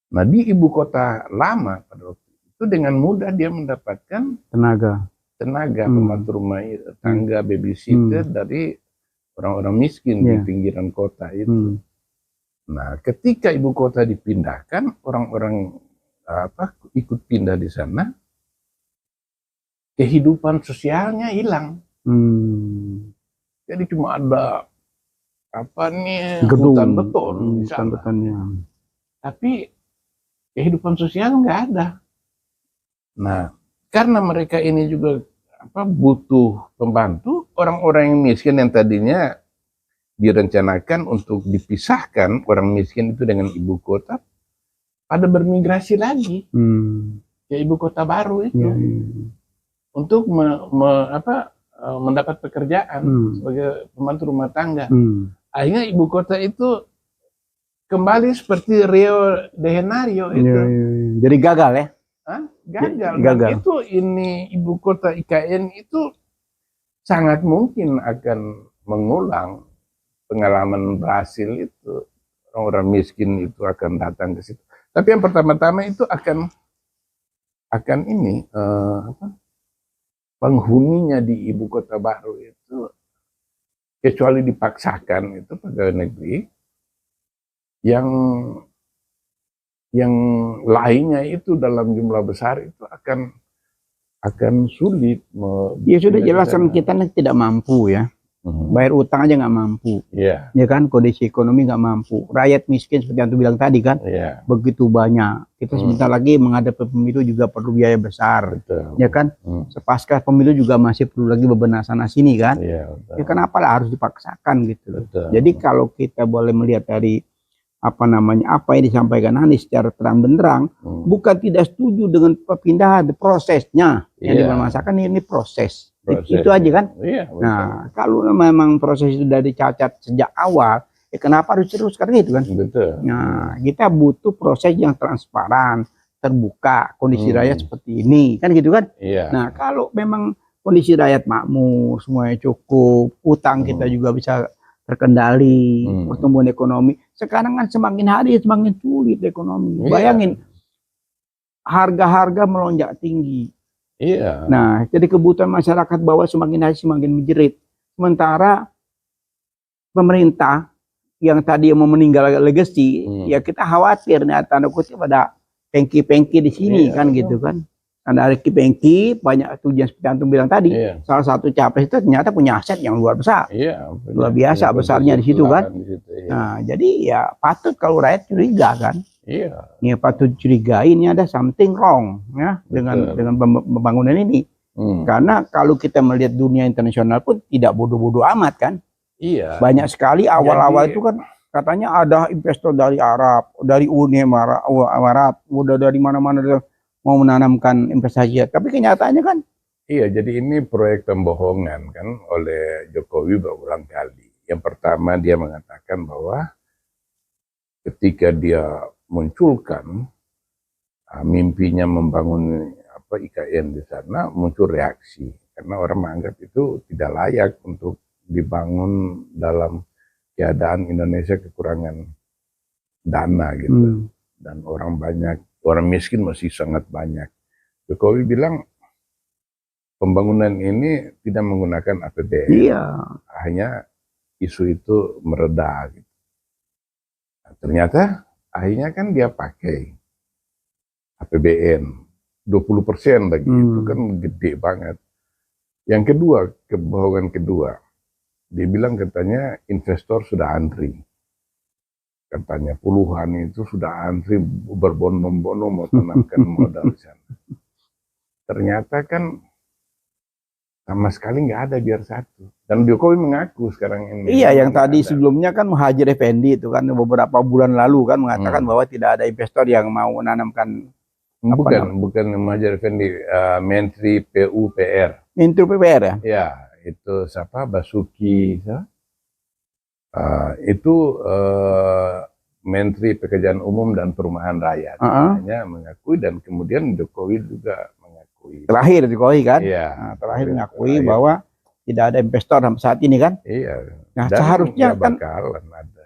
Nah, di ibu kota lama pada waktu itu dengan mudah dia mendapatkan tenaga. pembantu rumah tangga, babysitter dari orang-orang miskin di pinggiran kota itu. Nah, ketika ibu kota dipindahkan, orang-orang ikut pindah di sana, kehidupan sosialnya hilang. Jadi cuma ada Gedung, hutan beton di sana. Tapi kehidupan sosial nggak ada. Nah, karena mereka ini juga butuh pembantu, orang-orang yang miskin yang tadinya direncanakan untuk dipisahkan orang miskin itu dengan ibu kota, pada bermigrasi lagi ke ibu kota baru itu untuk mendapat pekerjaan sebagai pembantu rumah tangga. Akhirnya ibu kota itu kembali seperti Rio de Janeiro itu. Jadi gagal ya? Gagal. Dan itu ini ibu kota IKN itu sangat mungkin akan mengulang pengalaman Brasil itu. Orang-orang miskin itu akan datang ke situ. Tapi yang pertama-tama itu akan penghuninya di ibu kota baru itu, kecuali dipaksakan itu pegawai negeri, yang lainnya itu dalam jumlah besar itu akan sulit. Ya sudah jelas kan kita tidak mampu ya. Bayar utang aja nggak mampu, ya kan, kondisi ekonomi nggak mampu, rakyat miskin seperti yang tu bilang tadi kan, begitu banyak. Kita sebentar lagi menghadapi pemilu juga perlu biaya besar, ya kan, sepasca pemilu juga masih perlu lagi bebenah sana sini kan, ya kenapa lah harus dipaksakan gitu. Jadi kalau kita boleh melihat dari apa yang disampaikan Anies secara terang benderang, bukan tidak setuju dengan perpindahan, prosesnya yang dimasakan ini proses. Itu aja kan. Nah, kalau memang proses itu sudah dicacat sejak awal, kenapa harus teruskan gitu kan? Nah, kita butuh proses yang transparan, terbuka, kondisi rakyat seperti ini, kan gitu kan? Nah, kalau memang kondisi rakyat makmur, semuanya cukup, utang kita juga bisa terkendali, pertumbuhan ekonomi. Sekarang kan semakin hari semakin sulit ekonomi. Bayangin, harga-harga melonjak tinggi. Nah, jadi kebutuhan masyarakat bawah semakin hari semakin menjerit. Sementara pemerintah yang tadi mau meninggal legacy, ya kita khawatir nih tanda kutip pada pengki-pengki di sini kan gitu kan. Ada pengki banyak tujuan seperti antum bilang tadi. Salah satu capres itu ternyata punya aset yang luar besar. Luar biasa besarnya di situ kan. Nah, jadi ya patut kalau rakyat curiga kan. Ya patut curiga ini ada something wrong ya dengan pembangunan ini. Karena kalau kita melihat dunia internasional pun tidak bodoh-bodoh amat kan. Banyak sekali awal-awal itu kan katanya ada investor dari Arab, dari Uni Emirat, udah dari mana-mana mau menanamkan investasi. Tapi kenyataannya kan jadi ini proyek pembohongan kan oleh Jokowi berulang kali. Yang pertama dia mengatakan bahwa ketika dia munculkan mimpinya membangun IKN di sana, muncul reaksi karena orang menganggap itu tidak layak untuk dibangun dalam keadaan Indonesia kekurangan dana gitu. Dan orang miskin masih sangat banyak. Jokowi bilang pembangunan ini tidak menggunakan APBN. Hanya isu itu mereda gitu. Nah, ternyata akhirnya kan dia pakai APBN 20% lagi, itu kan gede banget. Yang kedua, kebohongan kedua, dia bilang katanya investor sudah antri. Katanya puluhan itu sudah antri berbondong-bondong mau tanamkan modal di sana. Ternyata kan sama sekali nggak ada biar satu. Dan Jokowi mengaku sekarang ini. Yang tadi sebelumnya kan Muhadjir Effendi itu kan beberapa bulan lalu kan mengatakan bahwa tidak ada investor yang mau menanamkan. Bukan Muhadjir Effendi, Menteri PUPR. Menteri PUPR ya? Ya, itu siapa? Basuki. Itu Menteri Pekerjaan Umum dan Perumahan Rakyat. Hanya mengakui dan kemudian Jokowi juga mengakui. Terakhir Jokowi kan? Terakhir mengakui bahwa tidak ada investor sampai saat ini kan? Nah, dan seharusnya kan ada.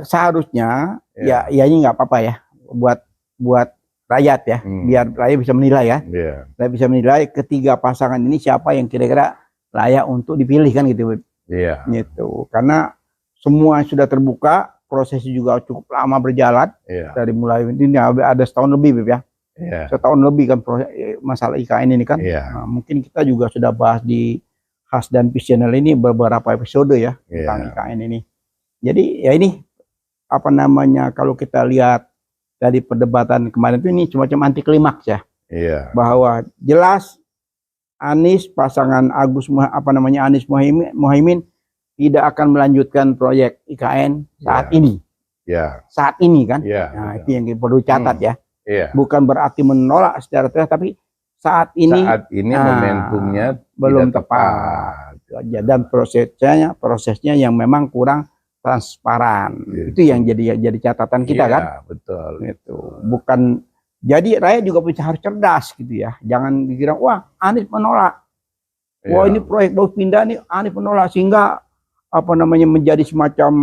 Seharusnya ya ini nggak apa-apa ya buat rakyat ya, biar rakyat bisa menilai ya. Rakyat bisa menilai ketiga pasangan ini siapa yang kira-kira layak untuk dipilih kan gitu. Gitu. Karena semua sudah terbuka, prosesnya juga cukup lama berjalan. Dari mulai ini ada setahun lebih Beb ya. Setahun lebih kan masalah IKN ini kan. Nah, mungkin kita juga sudah bahas di Khas dan Peace Channel ini beberapa episode ya tentang IKN ini. Jadi ya ini apa namanya, kalau kita lihat dari perdebatan kemarin itu ini semacam anti klimaks ya. Bahwa jelas Anies pasangan Anies Muhaimin tidak akan melanjutkan proyek IKN saat ini. Saat ini kan. Nah, itu yang perlu catat ya. Bukan berarti menolak secara tegas, tapi saat ini momentumnya belum tepat. Dan prosesnya yang memang kurang transparan. Itu yang jadi catatan kita kan. Betul. Itu bukan, jadi rakyat juga harus cerdas gitu ya. Jangan dikira wah Anies menolak. Wah ini proyek Baus Pindah nih Anies menolak, sehingga menjadi semacam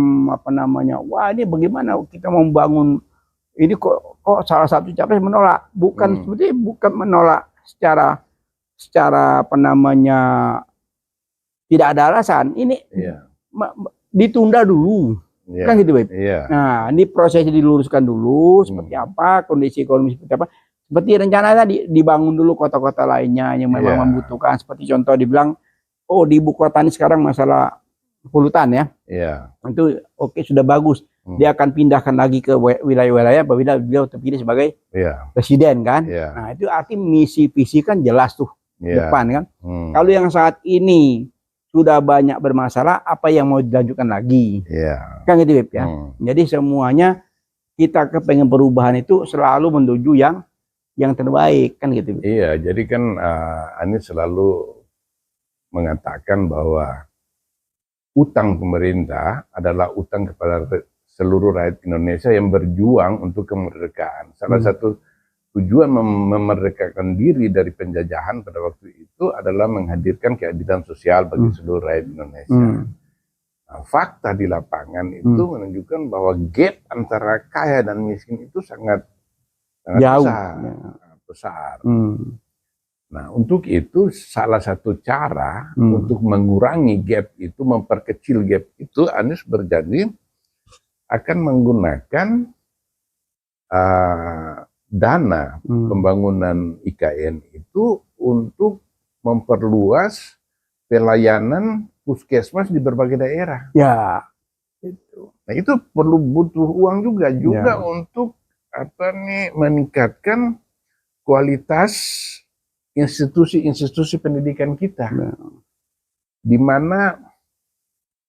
wah ini bagaimana kita mau membangun ini kok salah satu capres menolak. Bukan seperti bukan menolak secara tidak ada alasan. Ini ditunda dulu, kan gitu, Beb. Nah, ini prosesnya diluruskan dulu, seperti apa, kondisi ekonomi seperti apa. Seperti rencana tadi, dibangun dulu kota-kota lainnya yang memang membutuhkan. Seperti contoh dibilang, di ibu kota ini sekarang masalah polutan ya. Itu oke, sudah bagus. Dia akan pindahkan lagi ke wilayah-wilayah apabila beliau terpilih sebagai presiden kan. Nah, itu arti misi visi kan jelas tuh depan kan. Kalau yang saat ini sudah banyak bermasalah, apa yang mau dilanjutkan lagi? Kan gitu Beb ya. Jadi semuanya kita kepengen perubahan itu selalu menuju yang terbaik kan gitu. Jadi kan Anies selalu mengatakan bahwa utang pemerintah adalah utang kepada seluruh rakyat Indonesia yang berjuang untuk kemerdekaan. Salah satu tujuan memerdekakan diri dari penjajahan pada waktu itu adalah menghadirkan keadilan sosial bagi seluruh rakyat Indonesia. Nah, fakta di lapangan itu menunjukkan bahwa gap antara kaya dan miskin itu sangat jauh, besar. Nah, untuk itu salah satu cara untuk mengurangi gap itu, memperkecil gap itu, Anies berjanji akan menggunakan dana pembangunan IKN itu untuk memperluas pelayanan puskesmas di berbagai daerah. Nah, itu perlu butuh uang juga untuk meningkatkan kualitas institusi pendidikan kita, di mana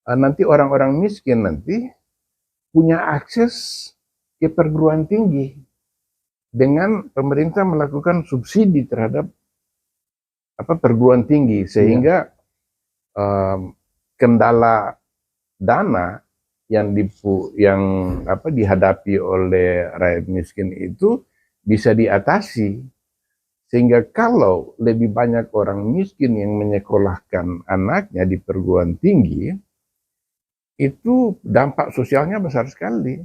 nanti orang-orang miskin nanti punya akses ke perguruan tinggi dengan pemerintah melakukan subsidi terhadap perguruan tinggi, sehingga kendala dana yang dihadapi oleh rakyat miskin itu bisa diatasi, sehingga kalau lebih banyak orang miskin yang menyekolahkan anaknya di perguruan tinggi, itu dampak sosialnya besar sekali.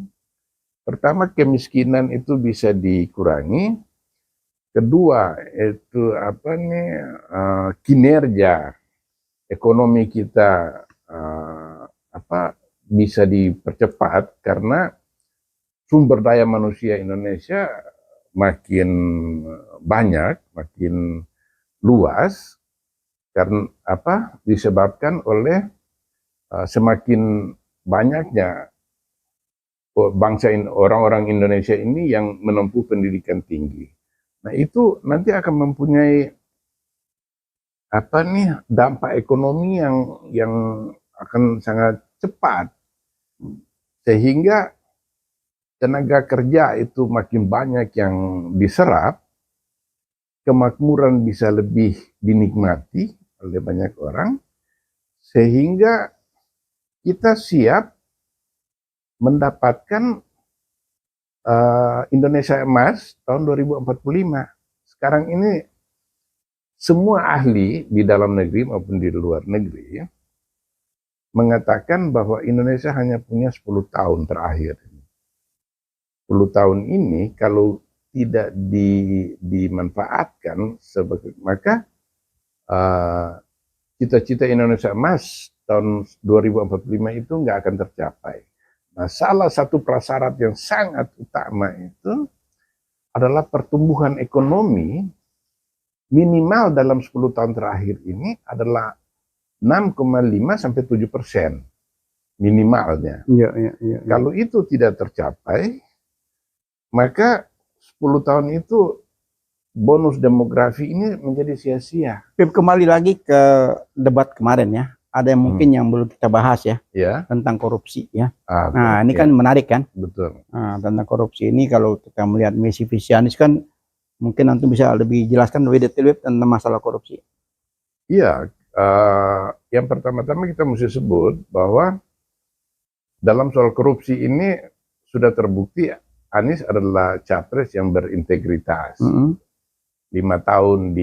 Pertama, kemiskinan itu bisa dikurangi. Kedua, itu kinerja ekonomi kita bisa dipercepat karena sumber daya manusia Indonesia makin banyak, makin luas, karena disebabkan oleh semakin banyaknya orang-orang Indonesia ini yang menempuh pendidikan tinggi. Nah, itu nanti akan mempunyai dampak ekonomi yang akan sangat cepat, sehingga tenaga kerja itu makin banyak yang diserap, kemakmuran bisa lebih dinikmati oleh banyak orang, sehingga kita siap mendapatkan Indonesia Emas tahun 2045. Sekarang ini semua ahli di dalam negeri maupun di luar negeri mengatakan bahwa Indonesia hanya punya 10 tahun terakhir. 10 tahun ini kalau dimanfaatkan sebagai, maka cita-cita Indonesia Emas tahun 2045 itu nggak akan tercapai. Nah, salah satu prasyarat yang sangat utama itu adalah pertumbuhan ekonomi minimal dalam 10 tahun terakhir ini adalah 6,5 sampai 7% minimalnya. Iya. Kalau itu tidak tercapai, maka 10 tahun itu bonus demografi ini menjadi sia-sia. Kembali lagi ke debat kemarin ya. Ada yang mungkin yang belum kita bahas ya, Ya. tentang korupsi ya. Ah, Nah, ini ya, kan menarik kan. betul. Nah, tentang korupsi ini kalau kita melihat misi visi Anies kan mungkin nanti bisa lebih jelaskan lebih detail tentang masalah korupsi. Iya, yang pertama-tama kita mesti sebut bahwa dalam soal korupsi ini sudah terbukti Anies adalah capres yang berintegritas. 5 tahun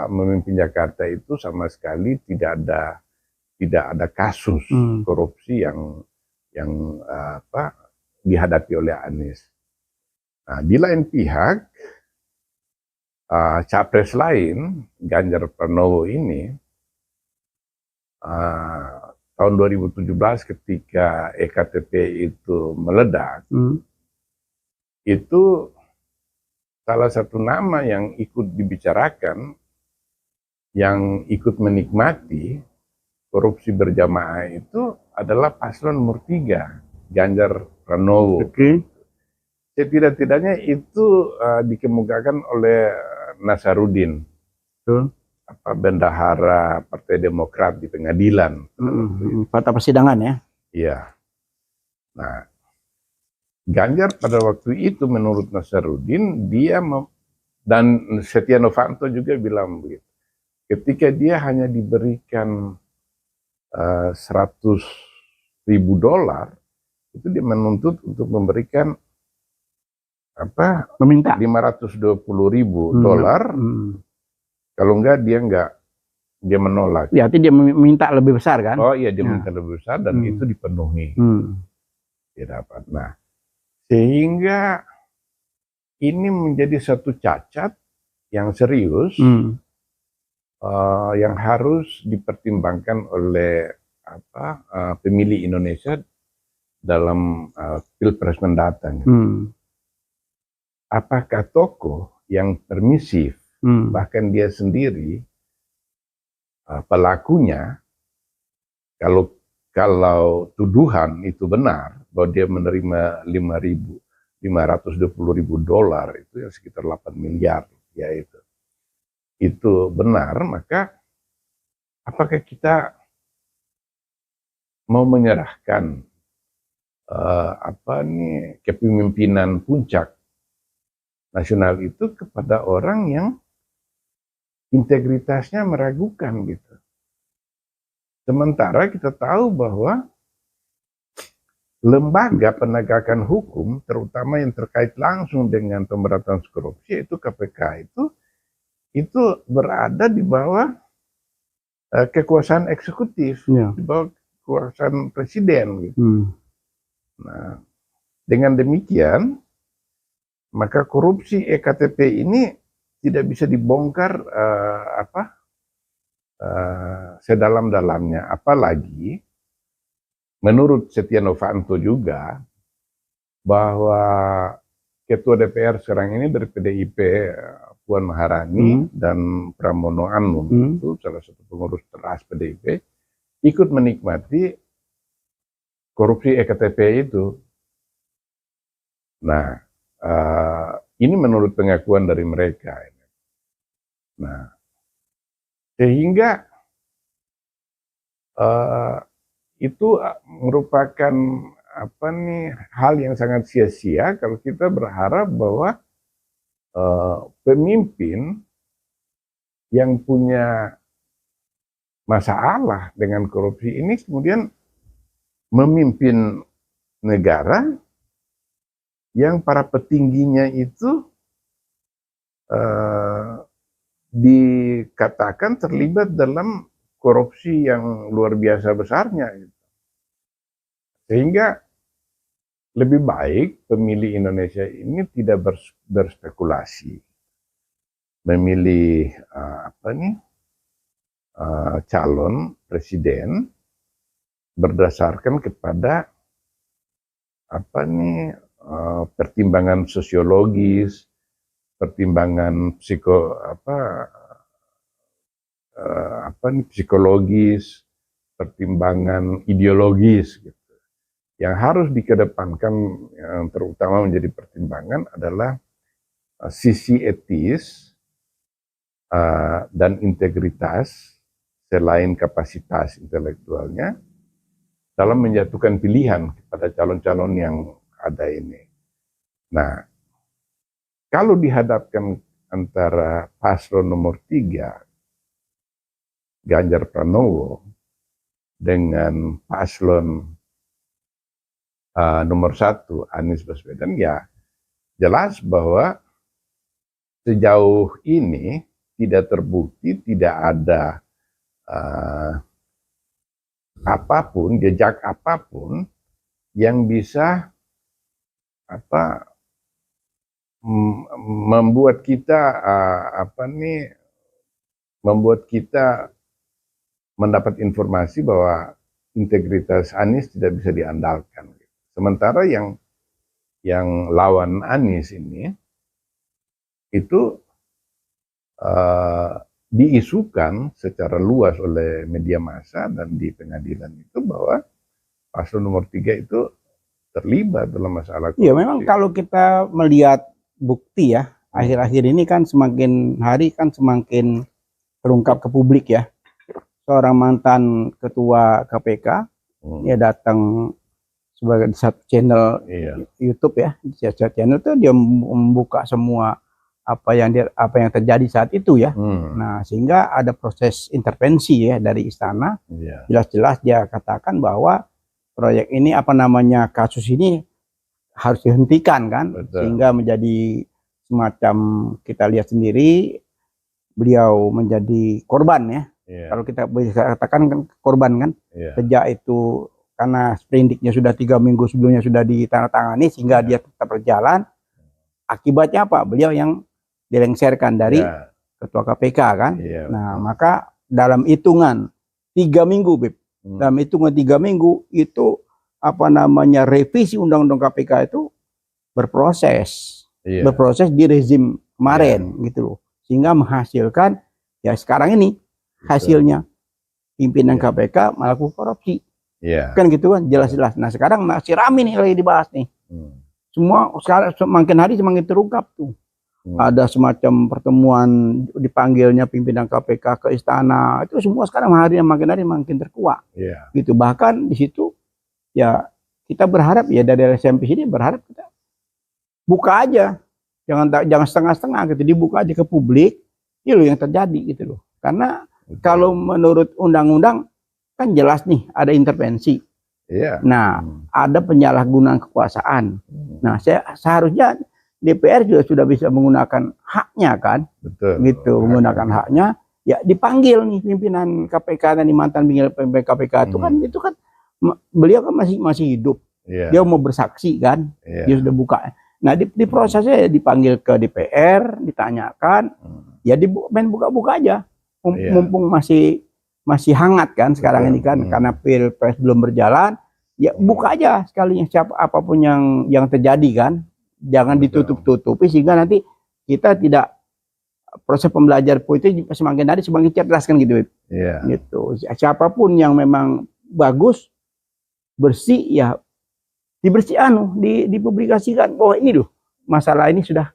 memimpin Jakarta itu sama sekali tidak ada kasus korupsi yang dihadapi oleh Anies. Nah, di lain pihak capres lain Ganjar Pranowo ini tahun 2017 ketika EKTP itu meledak, itu salah satu nama yang ikut dibicarakan, yang ikut menikmati korupsi berjamaah itu adalah paslon nomor 3, Ganjar Pranowo. Setidak-tidaknya itu dikemukakan oleh Nasaruddin, bendahara Partai Demokrat di pengadilan. Fakta persidangan ya. Iya. Nah, Ganjar pada waktu itu menurut Nasaruddin dan Setia Novanto juga bilang begitu. Ketika dia hanya diberikan $100.000, itu dia menuntut untuk memberikan meminta $520.000. Kalau enggak dia menolak. Ya, artinya dia meminta lebih besar kan? Oh iya, dia minta lebih besar dan itu dipenuhi. Dia dapat. Nah, sehingga ini menjadi satu cacat yang serius yang harus dipertimbangkan oleh pemilih Indonesia dalam Pilpres mendatang. Apakah tokoh yang permisif, bahkan dia sendiri pelakunya, kalau tuduhan itu benar bahwa dia menerima $520.000 itu ya sekitar 8 miliar ya itu benar, maka apakah kita mau menyerahkan kepemimpinan puncak nasional itu kepada orang yang integritasnya meragukan gitu. Sementara kita tahu bahwa lembaga penegakan hukum, terutama yang terkait langsung dengan pemberantasan korupsi, yaitu KPK itu berada di bawah kekuasaan eksekutif, di bawah kekuasaan presiden gitu. Nah, dengan demikian maka korupsi EKTP ini tidak bisa dibongkar sedalam-dalamnya, apalagi menurut Setia Novanto juga bahwa Ketua DPR sekarang ini dari PDIP, Puan Maharani dan Pramono Anung, itu salah satu pengurus teras PDIP, ikut menikmati korupsi EKTP itu. Nah, ini menurut pengakuan dari mereka. Nah, sehingga itu merupakan hal yang sangat sia-sia kalau kita berharap bahwa pemimpin yang punya masalah dengan korupsi ini kemudian memimpin negara yang para petingginya itu dikatakan terlibat dalam korupsi yang luar biasa besarnya. Sehingga lebih baik pemilih Indonesia ini tidak berspekulasi, memilih calon presiden berdasarkan kepada pertimbangan sosiologis, pertimbangan psikologis, pertimbangan ideologis gitu. Yang harus dikedepankan yang terutama menjadi pertimbangan adalah sisi etis dan integritas selain kapasitas intelektualnya dalam menjatuhkan pilihan kepada calon-calon yang ada ini. Nah, kalau dihadapkan antara paslon nomor 3 Ganjar Pranowo dengan paslon nomor 1 Anies Baswedan, ya jelas bahwa sejauh ini tidak terbukti, tidak ada jejak apapun yang bisa membuat kita mendapat informasi bahwa integritas Anies tidak bisa diandalkan. Sementara yang lawan Anies ini itu diisukan secara luas oleh media massa dan di pengadilan itu bahwa paslon nomor 3 itu terlibat dalam masalah korupsi. Iya, memang kalau kita melihat bukti ya, akhir-akhir ini kan semakin hari kan semakin terungkap ke publik ya. Seorang mantan ketua KPK, dia datang sebagai satu channel YouTube ya, di satu channel itu dia membuka semua apa yang terjadi saat itu ya. Nah, sehingga ada proses intervensi ya dari istana. Jelas-jelas dia katakan bahwa proyek ini kasus ini harus dihentikan kan. Betul. Sehingga menjadi semacam kita lihat sendiri beliau menjadi korban ya. Kalau kita bisa katakan kan korban kan. Sejak itu karena sprindiknya sudah 3 minggu sebelumnya sudah ditandatangani sehingga dia tetap berjalan. Akibatnya apa? Beliau yang dilengserkan dari ketua KPK kan. Nah, maka dalam hitungan 3 minggu, Bib. Dalam hitungan 3 minggu itu revisi undang-undang KPK itu berproses. Berproses di rezim kemarin gitu loh. Sehingga menghasilkan ya sekarang ini hasilnya pimpinan KPK melakukan korupsi. Kan gitu kan jelas-jelas. Nah, sekarang masih ramai nih lagi dibahas nih. Semua sekarang semakin hari semakin terungkap tuh. Ada semacam pertemuan dipanggilnya pimpinan KPK ke istana, itu semua sekarang makin hari makin terkuak. Gitu. Bahkan di situ ya kita berharap ya dari SMP sini berharap kita buka aja, jangan setengah-setengah gitu, dibuka aja ke publik, itu loh yang terjadi gitu loh. Karena kalau menurut undang-undang kan jelas nih ada intervensi. Nah, ada penyalahgunaan kekuasaan. Nah, seharusnya DPR juga sudah bisa menggunakan haknya kan. Betul. Gitu, menggunakan haknya ya dipanggil nih pimpinan KPK dan mantan pimpinan KPK itu kan beliau kan masih hidup. Dia mau bersaksi kan. Dia sudah buka. Nah, di prosesnya dipanggil ke DPR, ditanyakan, ya main buka-buka aja. Mumpung masih hangat kan sekarang ini kan karena Pilpres belum berjalan, ya buka aja sekalinya apapun yang terjadi kan. Jangan ditutup-tutupi sehingga nanti kita tidak proses pembelajar politik semakin hari semakin cerdas kan gitu. Gitu. Siapapun yang memang bagus bersih ya dipublikasikan bahwa ini loh masalah ini sudah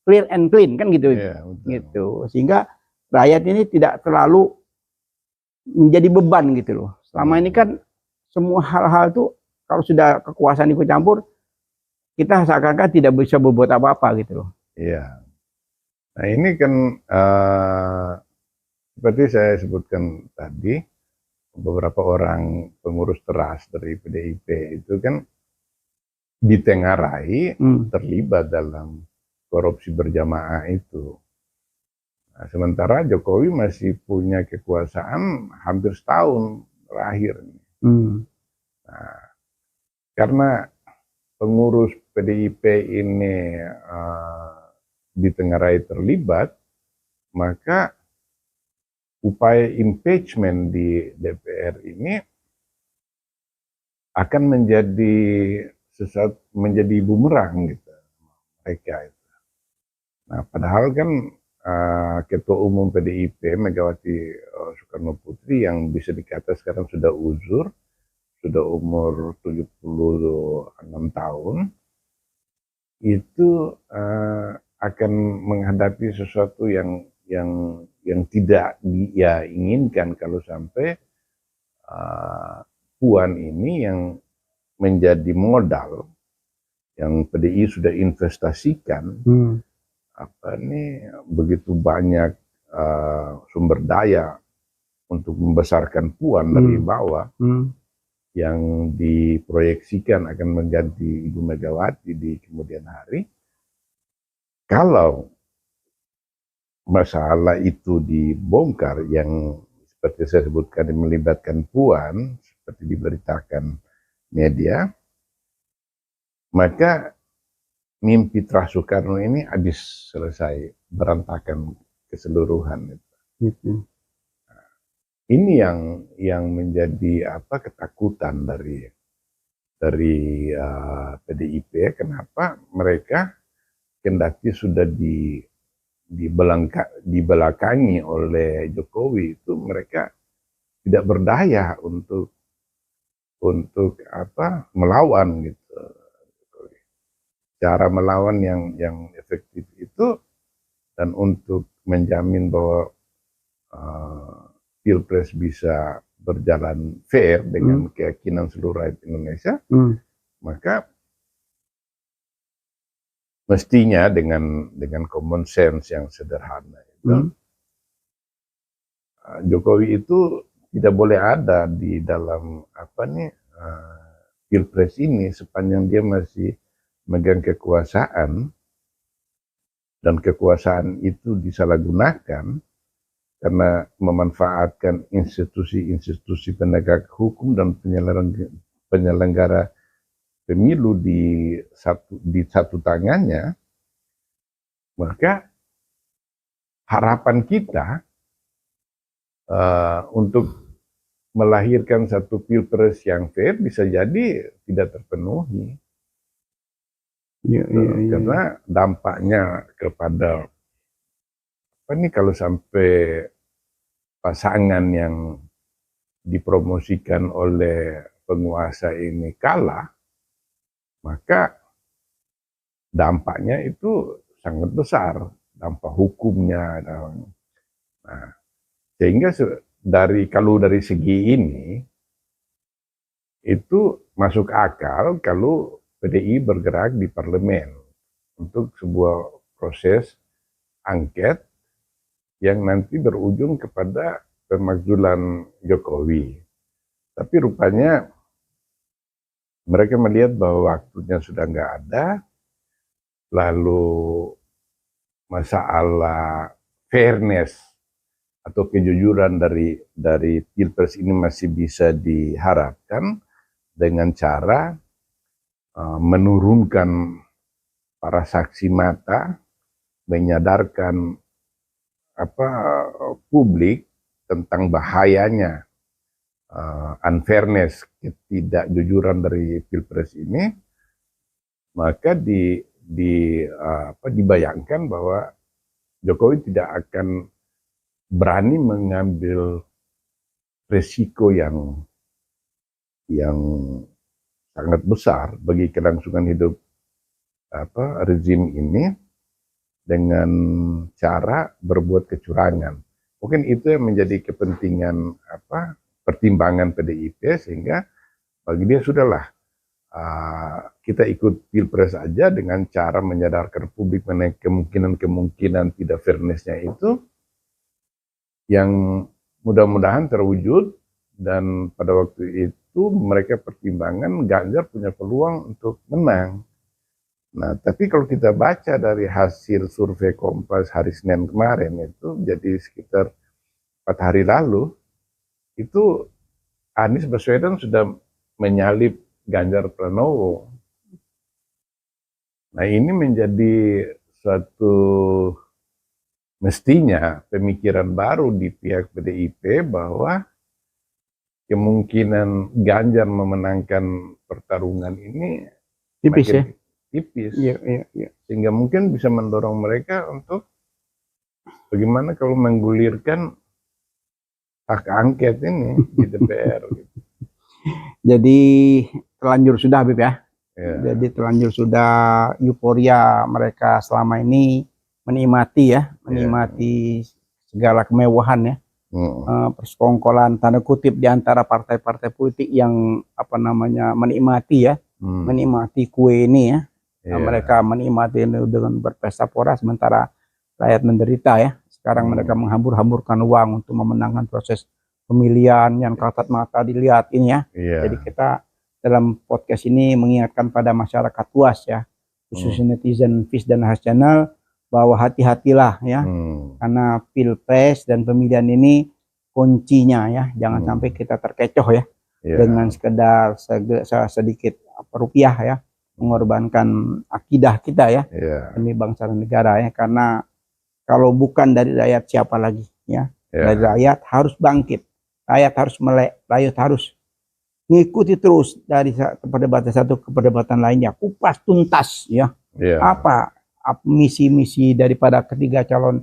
clear and clean kan gitu. Gitu. Sehingga rakyat ini tidak terlalu menjadi beban gitu loh. Selama ini kan semua hal-hal tuh kalau sudah kekuasaan ikut campur kita seakan-akan tidak bisa berbuat apa-apa gitu loh. Nah ini kan seperti saya sebutkan tadi, beberapa orang pengurus teras dari PDIP itu kan ditengarai terlibat dalam korupsi berjamaah itu. Nah, sementara Jokowi masih punya kekuasaan hampir setahun terakhir. Nah, karena pengurus PDIP ini ditengarai terlibat, maka upaya impeachment di DPR ini akan menjadi bumerang gitu mereka itu. Nah, padahal kan Ketua Umum PDIP Megawati Soekarno Putri yang bisa dikata sekarang sudah uzur, sudah umur 76 tahun, itu akan menghadapi sesuatu yang tidak dia inginkan kalau sampai Puan ini yang menjadi modal yang PDI sudah investasikan begitu banyak sumber daya untuk membesarkan Puan dari bawah yang diproyeksikan akan mengganti Ibu Megawati di kemudian hari. Kalau masalah itu dibongkar yang seperti saya sebutkan melibatkan Puan seperti diberitakan media, maka mimpi Terah Soekarno ini habis selesai, berantakan keseluruhan. Ini yang menjadi ketakutan dari PDIP. Kenapa mereka kendati sudah dibelakangi oleh Jokowi, itu mereka tidak berdaya untuk melawan gitu. Cara melawan yang efektif itu dan untuk menjamin bahwa Pilpres bisa berjalan fair dengan keyakinan seluruh rakyat Indonesia, maka mestinya dengan common sense yang sederhana itu, Jokowi itu tidak boleh ada di dalam Pilpres ini sepanjang dia masih megang kekuasaan dan kekuasaan itu disalahgunakan karena memanfaatkan institusi-institusi penegak hukum dan penyelenggara pemilu di satu tangannya, maka harapan kita untuk melahirkan satu Pilpres yang fair bisa jadi tidak terpenuhi. Karena dampaknya kepada kalau sampai pasangan yang dipromosikan oleh penguasa ini kalah, maka dampaknya itu sangat besar, dampak hukumnya. Nah, sehingga kalau dari segi ini itu masuk akal kalau PDI bergerak di parlemen untuk sebuah proses angket yang nanti berujung kepada pemakzulan Jokowi. Tapi rupanya mereka melihat bahwa waktunya sudah nggak ada, lalu masalah fairness atau kejujuran dari Pilpres ini masih bisa diharapkan dengan cara menurunkan para saksi mata, menyadarkan publik tentang bahayanya unfairness, ketidakjujuran dari Pilpres ini, maka dibayangkan bahwa Jokowi tidak akan berani mengambil resiko yang sangat besar bagi kelangsungan hidup rezim ini dengan cara berbuat kecurangan. Mungkin itu yang menjadi kepentingan pertimbangan PDIP, sehingga bagi dia sudahlah kita ikut Pilpres aja dengan cara menyadarkan publik mengenai kemungkinan tidak fairness-nya itu yang mudah-mudahan terwujud, dan pada waktu itu mereka pertimbangan Ganjar punya peluang untuk menang. Nah, tapi kalau kita baca dari hasil survei Kompas hari Senin kemarin itu, jadi sekitar 4 hari lalu, itu Anies Baswedan sudah menyalip Ganjar Pranowo. Nah, ini menjadi suatu mestinya pemikiran baru di pihak PDIP bahwa kemungkinan Ganjar memenangkan pertarungan ini Tipis ya. makin tipis. Iya, iya, iya. Sehingga mungkin bisa mendorong mereka untuk bagaimana kalau menggulirkan hak angket ini di DPR. Gitu. Jadi terlanjur sudah Habib ya. Ya. Jadi terlanjur sudah euforia mereka selama ini menikmati ya, menikmati segala kemewahan ya. Persekongkolan tanda kutip di antara partai-partai politik yang apa namanya menikmati ya, menikmati kue ini ya. Mereka menikmati dengan berpesta pora sementara rakyat menderita ya. Sekarang mereka menghambur-hamburkan uang untuk memenangkan proses pemilihan yang kasat mata dilihat ini ya. Jadi kita dalam podcast ini mengingatkan pada masyarakat luas ya, khususnya netizen Fish dan Has Channel, bahwa hati-hatilah ya, karena pilpres dan pemilihan ini kuncinya ya, jangan sampai kita terkecoh ya, dengan sekedar sedikit rupiah ya, mengorbankan akidah kita ya, demi bangsa dan negara ya, karena kalau bukan dari rakyat siapa lagi ya, dari rakyat harus bangkit, rakyat harus melek, rakyat harus ngikuti terus dari perdebatan satu ke perdebatan lainnya, kupas tuntas ya, apa misi-misi daripada ketiga calon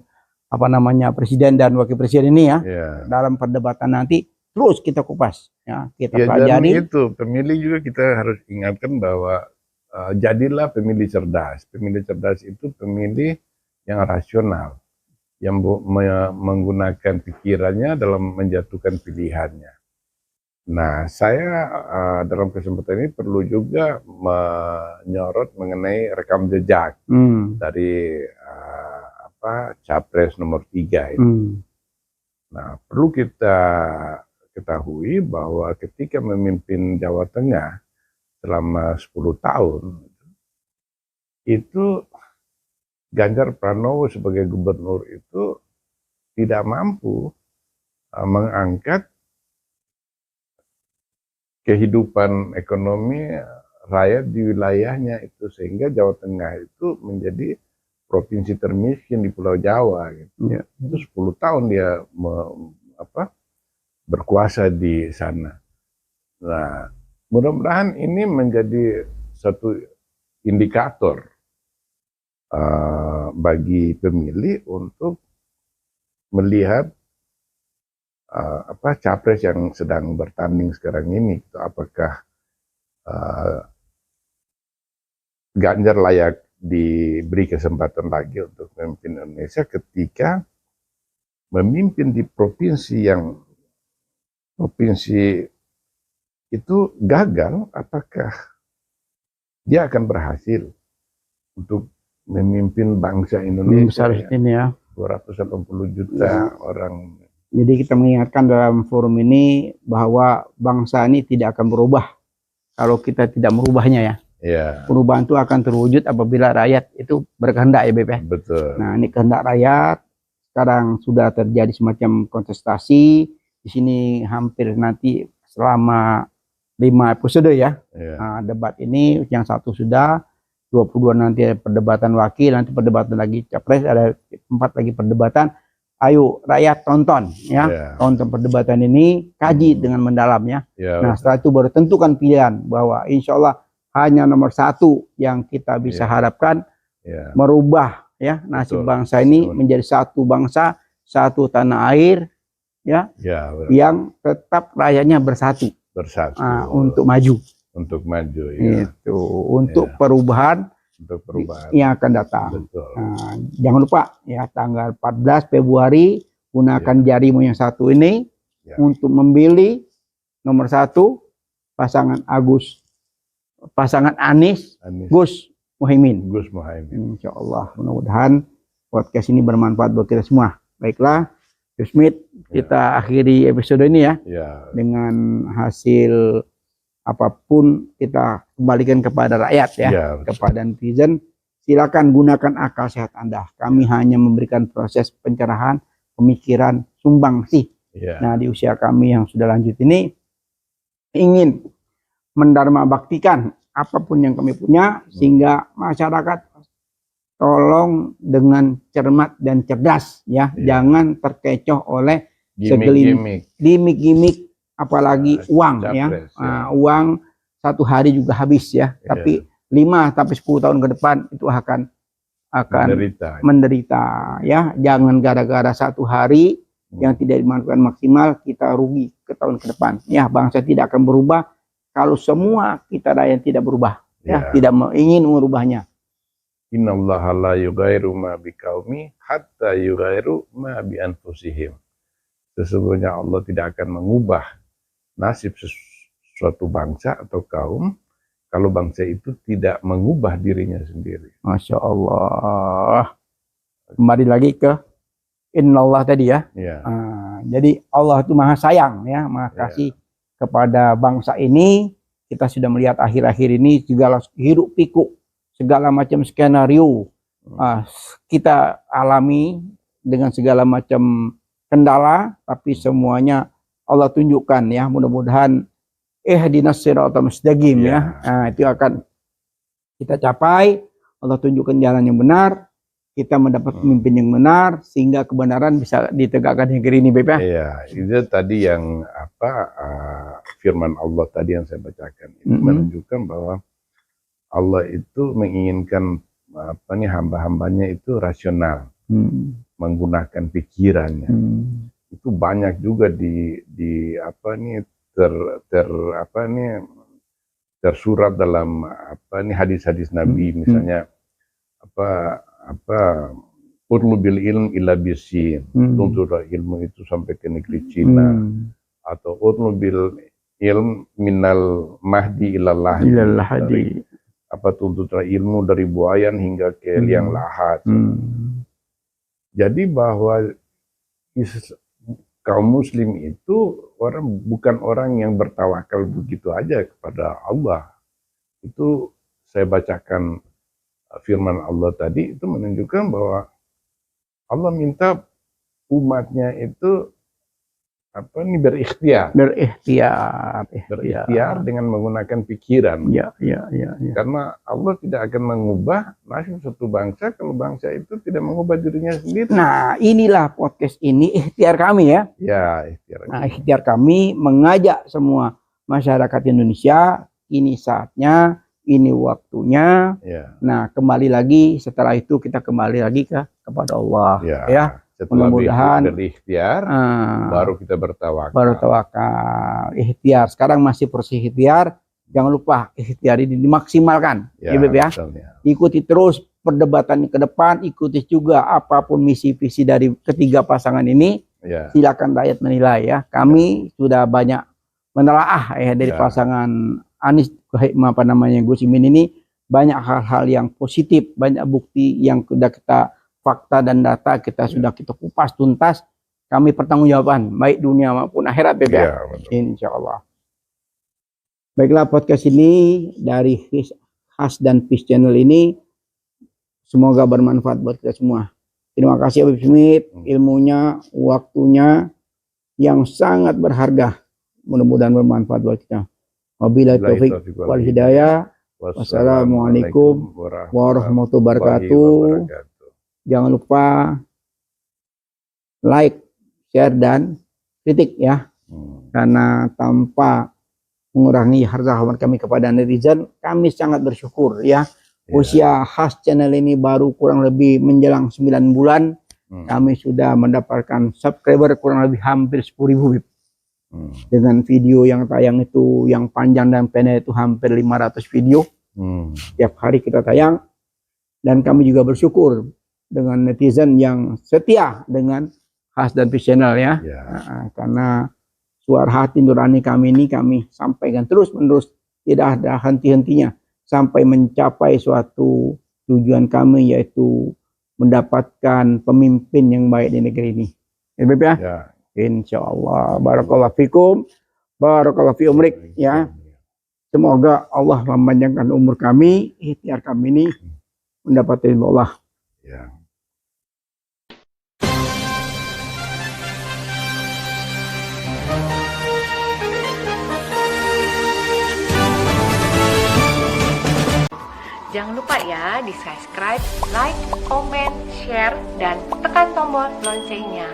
apa namanya presiden dan wakil presiden ini ya, dalam perdebatan nanti terus kita kupas ya, kita pelajari. Itu pemilih juga kita harus ingatkan bahwa jadilah pemilih cerdas. Pemilih cerdas itu pemilih yang rasional, yang menggunakan pikirannya dalam menjatuhkan pilihannya. Nah, saya dalam kesempatan ini perlu juga menyorot mengenai rekam jejak dari Capres nomor 3 itu. Nah, perlu kita ketahui bahwa ketika memimpin Jawa Tengah selama 10 tahun, itu Ganjar Pranowo sebagai gubernur itu tidak mampu mengangkat kehidupan ekonomi rakyat di wilayahnya itu, sehingga Jawa Tengah itu menjadi provinsi termiskin di Pulau Jawa gitu. Itu 10 tahun dia berkuasa di sana. Nah, mudah-mudahan ini menjadi satu indikator bagi pemilih untuk melihat capres yang sedang bertanding sekarang ini, apakah Ganjar layak diberi kesempatan lagi untuk memimpin Indonesia ketika memimpin di provinsi itu gagal, apakah dia akan berhasil untuk memimpin bangsa Indonesia ini ya, 280 juta orang. Jadi kita mengingatkan dalam forum ini bahwa bangsa ini tidak akan berubah kalau kita tidak merubahnya ya. Perubahan itu akan terwujud apabila rakyat itu berkehendak ya Beb ya. Betul. Nah, ini kehendak rakyat. Sekarang sudah terjadi semacam kontestasi di sini, hampir nanti selama 5 episode ya. Nah, debat ini yang satu sudah, 22 nanti ada perdebatan wakil, nanti perdebatan lagi capres, ada 4 lagi perdebatan. Ayo rakyat tonton ya, tonton perdebatan ini, kaji dengan mendalam ya. Nah, setelah itu baru tentukan pilihan, bahwa insya Allah hanya nomor 1 yang kita bisa harapkan merubah ya nasib bangsa ini menjadi satu bangsa, satu tanah air ya, yang tetap rakyatnya bersatu untuk maju. Untuk maju itu untuk perubahan yang akan datang. Nah, jangan lupa ya, tanggal 14 Februari gunakan jarimu yang satu ini untuk memilih nomor 1 pasangan Anies Gus Muhaimin. Insya Allah, mudah-mudahan podcast ini bermanfaat buat kita semua. Baiklah, Yusmit, kita akhiri episode ini ya, dengan hasil apapun kita kembalikan kepada rakyat ya, kepada netizen. Silakan gunakan akal sehat Anda. Kami hanya memberikan proses pencerahan, pemikiran, sumbangsih. Nah, di usia kami yang sudah lanjut ini ingin mendharma baktikan apapun yang kami punya, sehingga masyarakat tolong dengan cermat dan cerdas ya, jangan terkecoh oleh segelintir gimmick, apalagi uang ya. Uang satu hari juga habis ya, tapi 5 sampai 10 tahun ke depan itu akan menderita ya. Jangan gara-gara satu hari yang tidak dimanfaatkan maksimal kita rugi ke tahun ke depan ya. Bangsa tidak akan berubah kalau semua kita rakyat tidak berubah ya, tidak ingin merubahnya. Innallaha la yughayyiru ma biqaumi hatta yughayyiru ma bi anfusihim. Sesungguhnya Allah tidak akan mengubah nasib suatu bangsa atau kaum kalau bangsa itu tidak mengubah dirinya sendiri. Masya Allah. Kembali lagi ke Innallah tadi ya. Jadi Allah itu maha sayang ya, maha kasih kepada bangsa ini. Kita sudah melihat akhir-akhir ini segala hiruk pikuk, segala macam skenario kita alami dengan segala macam kendala, tapi semuanya Allah tunjukkan ya. Mudah-mudahan ihdinas siratal mustaqim ya. Nah, itu akan kita capai. Allah tunjukkan jalan yang benar, kita mendapat pemimpin yang benar, sehingga kebenaran bisa ditegakkan di negeri ini, Beb. Iya, itu tadi yang firman Allah tadi yang saya bacakan itu menunjukkan bahwa Allah itu menginginkan hamba-hambanya itu rasional, menggunakan pikirannya. Itu banyak juga tersurat dalam hadis-hadis Nabi, misalnya Utlu bil ilm ila bisin, tuntutlah ilmu itu sampai ke negeri Cina, atau utlu bil ilm minal mahdi ila lahdi, tuntutlah ilmu dari buayan hingga ke liang lahat. Jadi bahwa kaum muslim itu bukan orang yang bertawakal begitu aja kepada Allah. Itu saya bacakan firman Allah tadi, itu menunjukkan bahwa Allah minta umatnya itu berikhtiar dengan menggunakan pikiran. Karena Allah tidak akan mengubah nasib satu bangsa kalau bangsa itu tidak mengubah dirinya sendiri. Nah, inilah podcast ini ikhtiar kami ya. Ikhtiar kami mengajak semua masyarakat Indonesia, ini saatnya, ini waktunya. Nah, kembali lagi setelah itu kita kembali lagi kepada Allah ya. Mudah-mudahan berikhtiar, baru kita bertawakal. Ikhtiar. Sekarang masih proses ikhtiar. Jangan lupa ikhtiar ini dimaksimalkan. Ya. Ikuti terus perdebatan ke depan. Ikuti juga apapun misi visi dari ketiga pasangan ini. Silakan rakyat menilai ya. Kami sudah banyak menelaah ya dari pasangan Anies Gus Imin ini, banyak hal-hal yang positif, banyak bukti yang sudah kita fakta dan data kita sudah kita kupas tuntas. Kami pertanggungjawaban baik dunia maupun akhirat, Beb. Insya Allah. Baiklah, podcast ini dari Khas dan Peace Channel ini semoga bermanfaat buat kita semua. Terima kasih Habib Smith, ilmunya, waktunya yang sangat berharga. Mudah-mudahan bermanfaat buat kita. Wabillahi taufik wal hidayah. Wassalamualaikum warahmatullahi wabarakatuh. Jangan lupa like, share, dan kritik ya. Karena tanpa mengurangi harga hormat kami kepada netizen, kami sangat bersyukur ya. Usia Khas Channel ini baru kurang lebih menjelang 9 bulan. Kami sudah mendapatkan subscriber kurang lebih hampir 10.000. Dengan video yang tayang itu, yang panjang dan pendek itu hampir 500 video. Tiap hari kita tayang. Dan kami juga bersyukur dengan netizen yang setia dengan Khas dan Peace Channel ya. Karena suara hati nurani kami ini kami sampaikan terus menerus, tidak ada henti-hentinya sampai mencapai suatu tujuan kami, yaitu mendapatkan pemimpin yang baik di negeri ini. Ya. Insya Allah. Barakallahu fikum, barakallahu fi umrik ya. Semoga Allah memanjangkan umur kami, ikhtiar kami ini mendapat ridho Allah. Jangan lupa ya di subscribe, like, komen, share, dan tekan tombol loncengnya.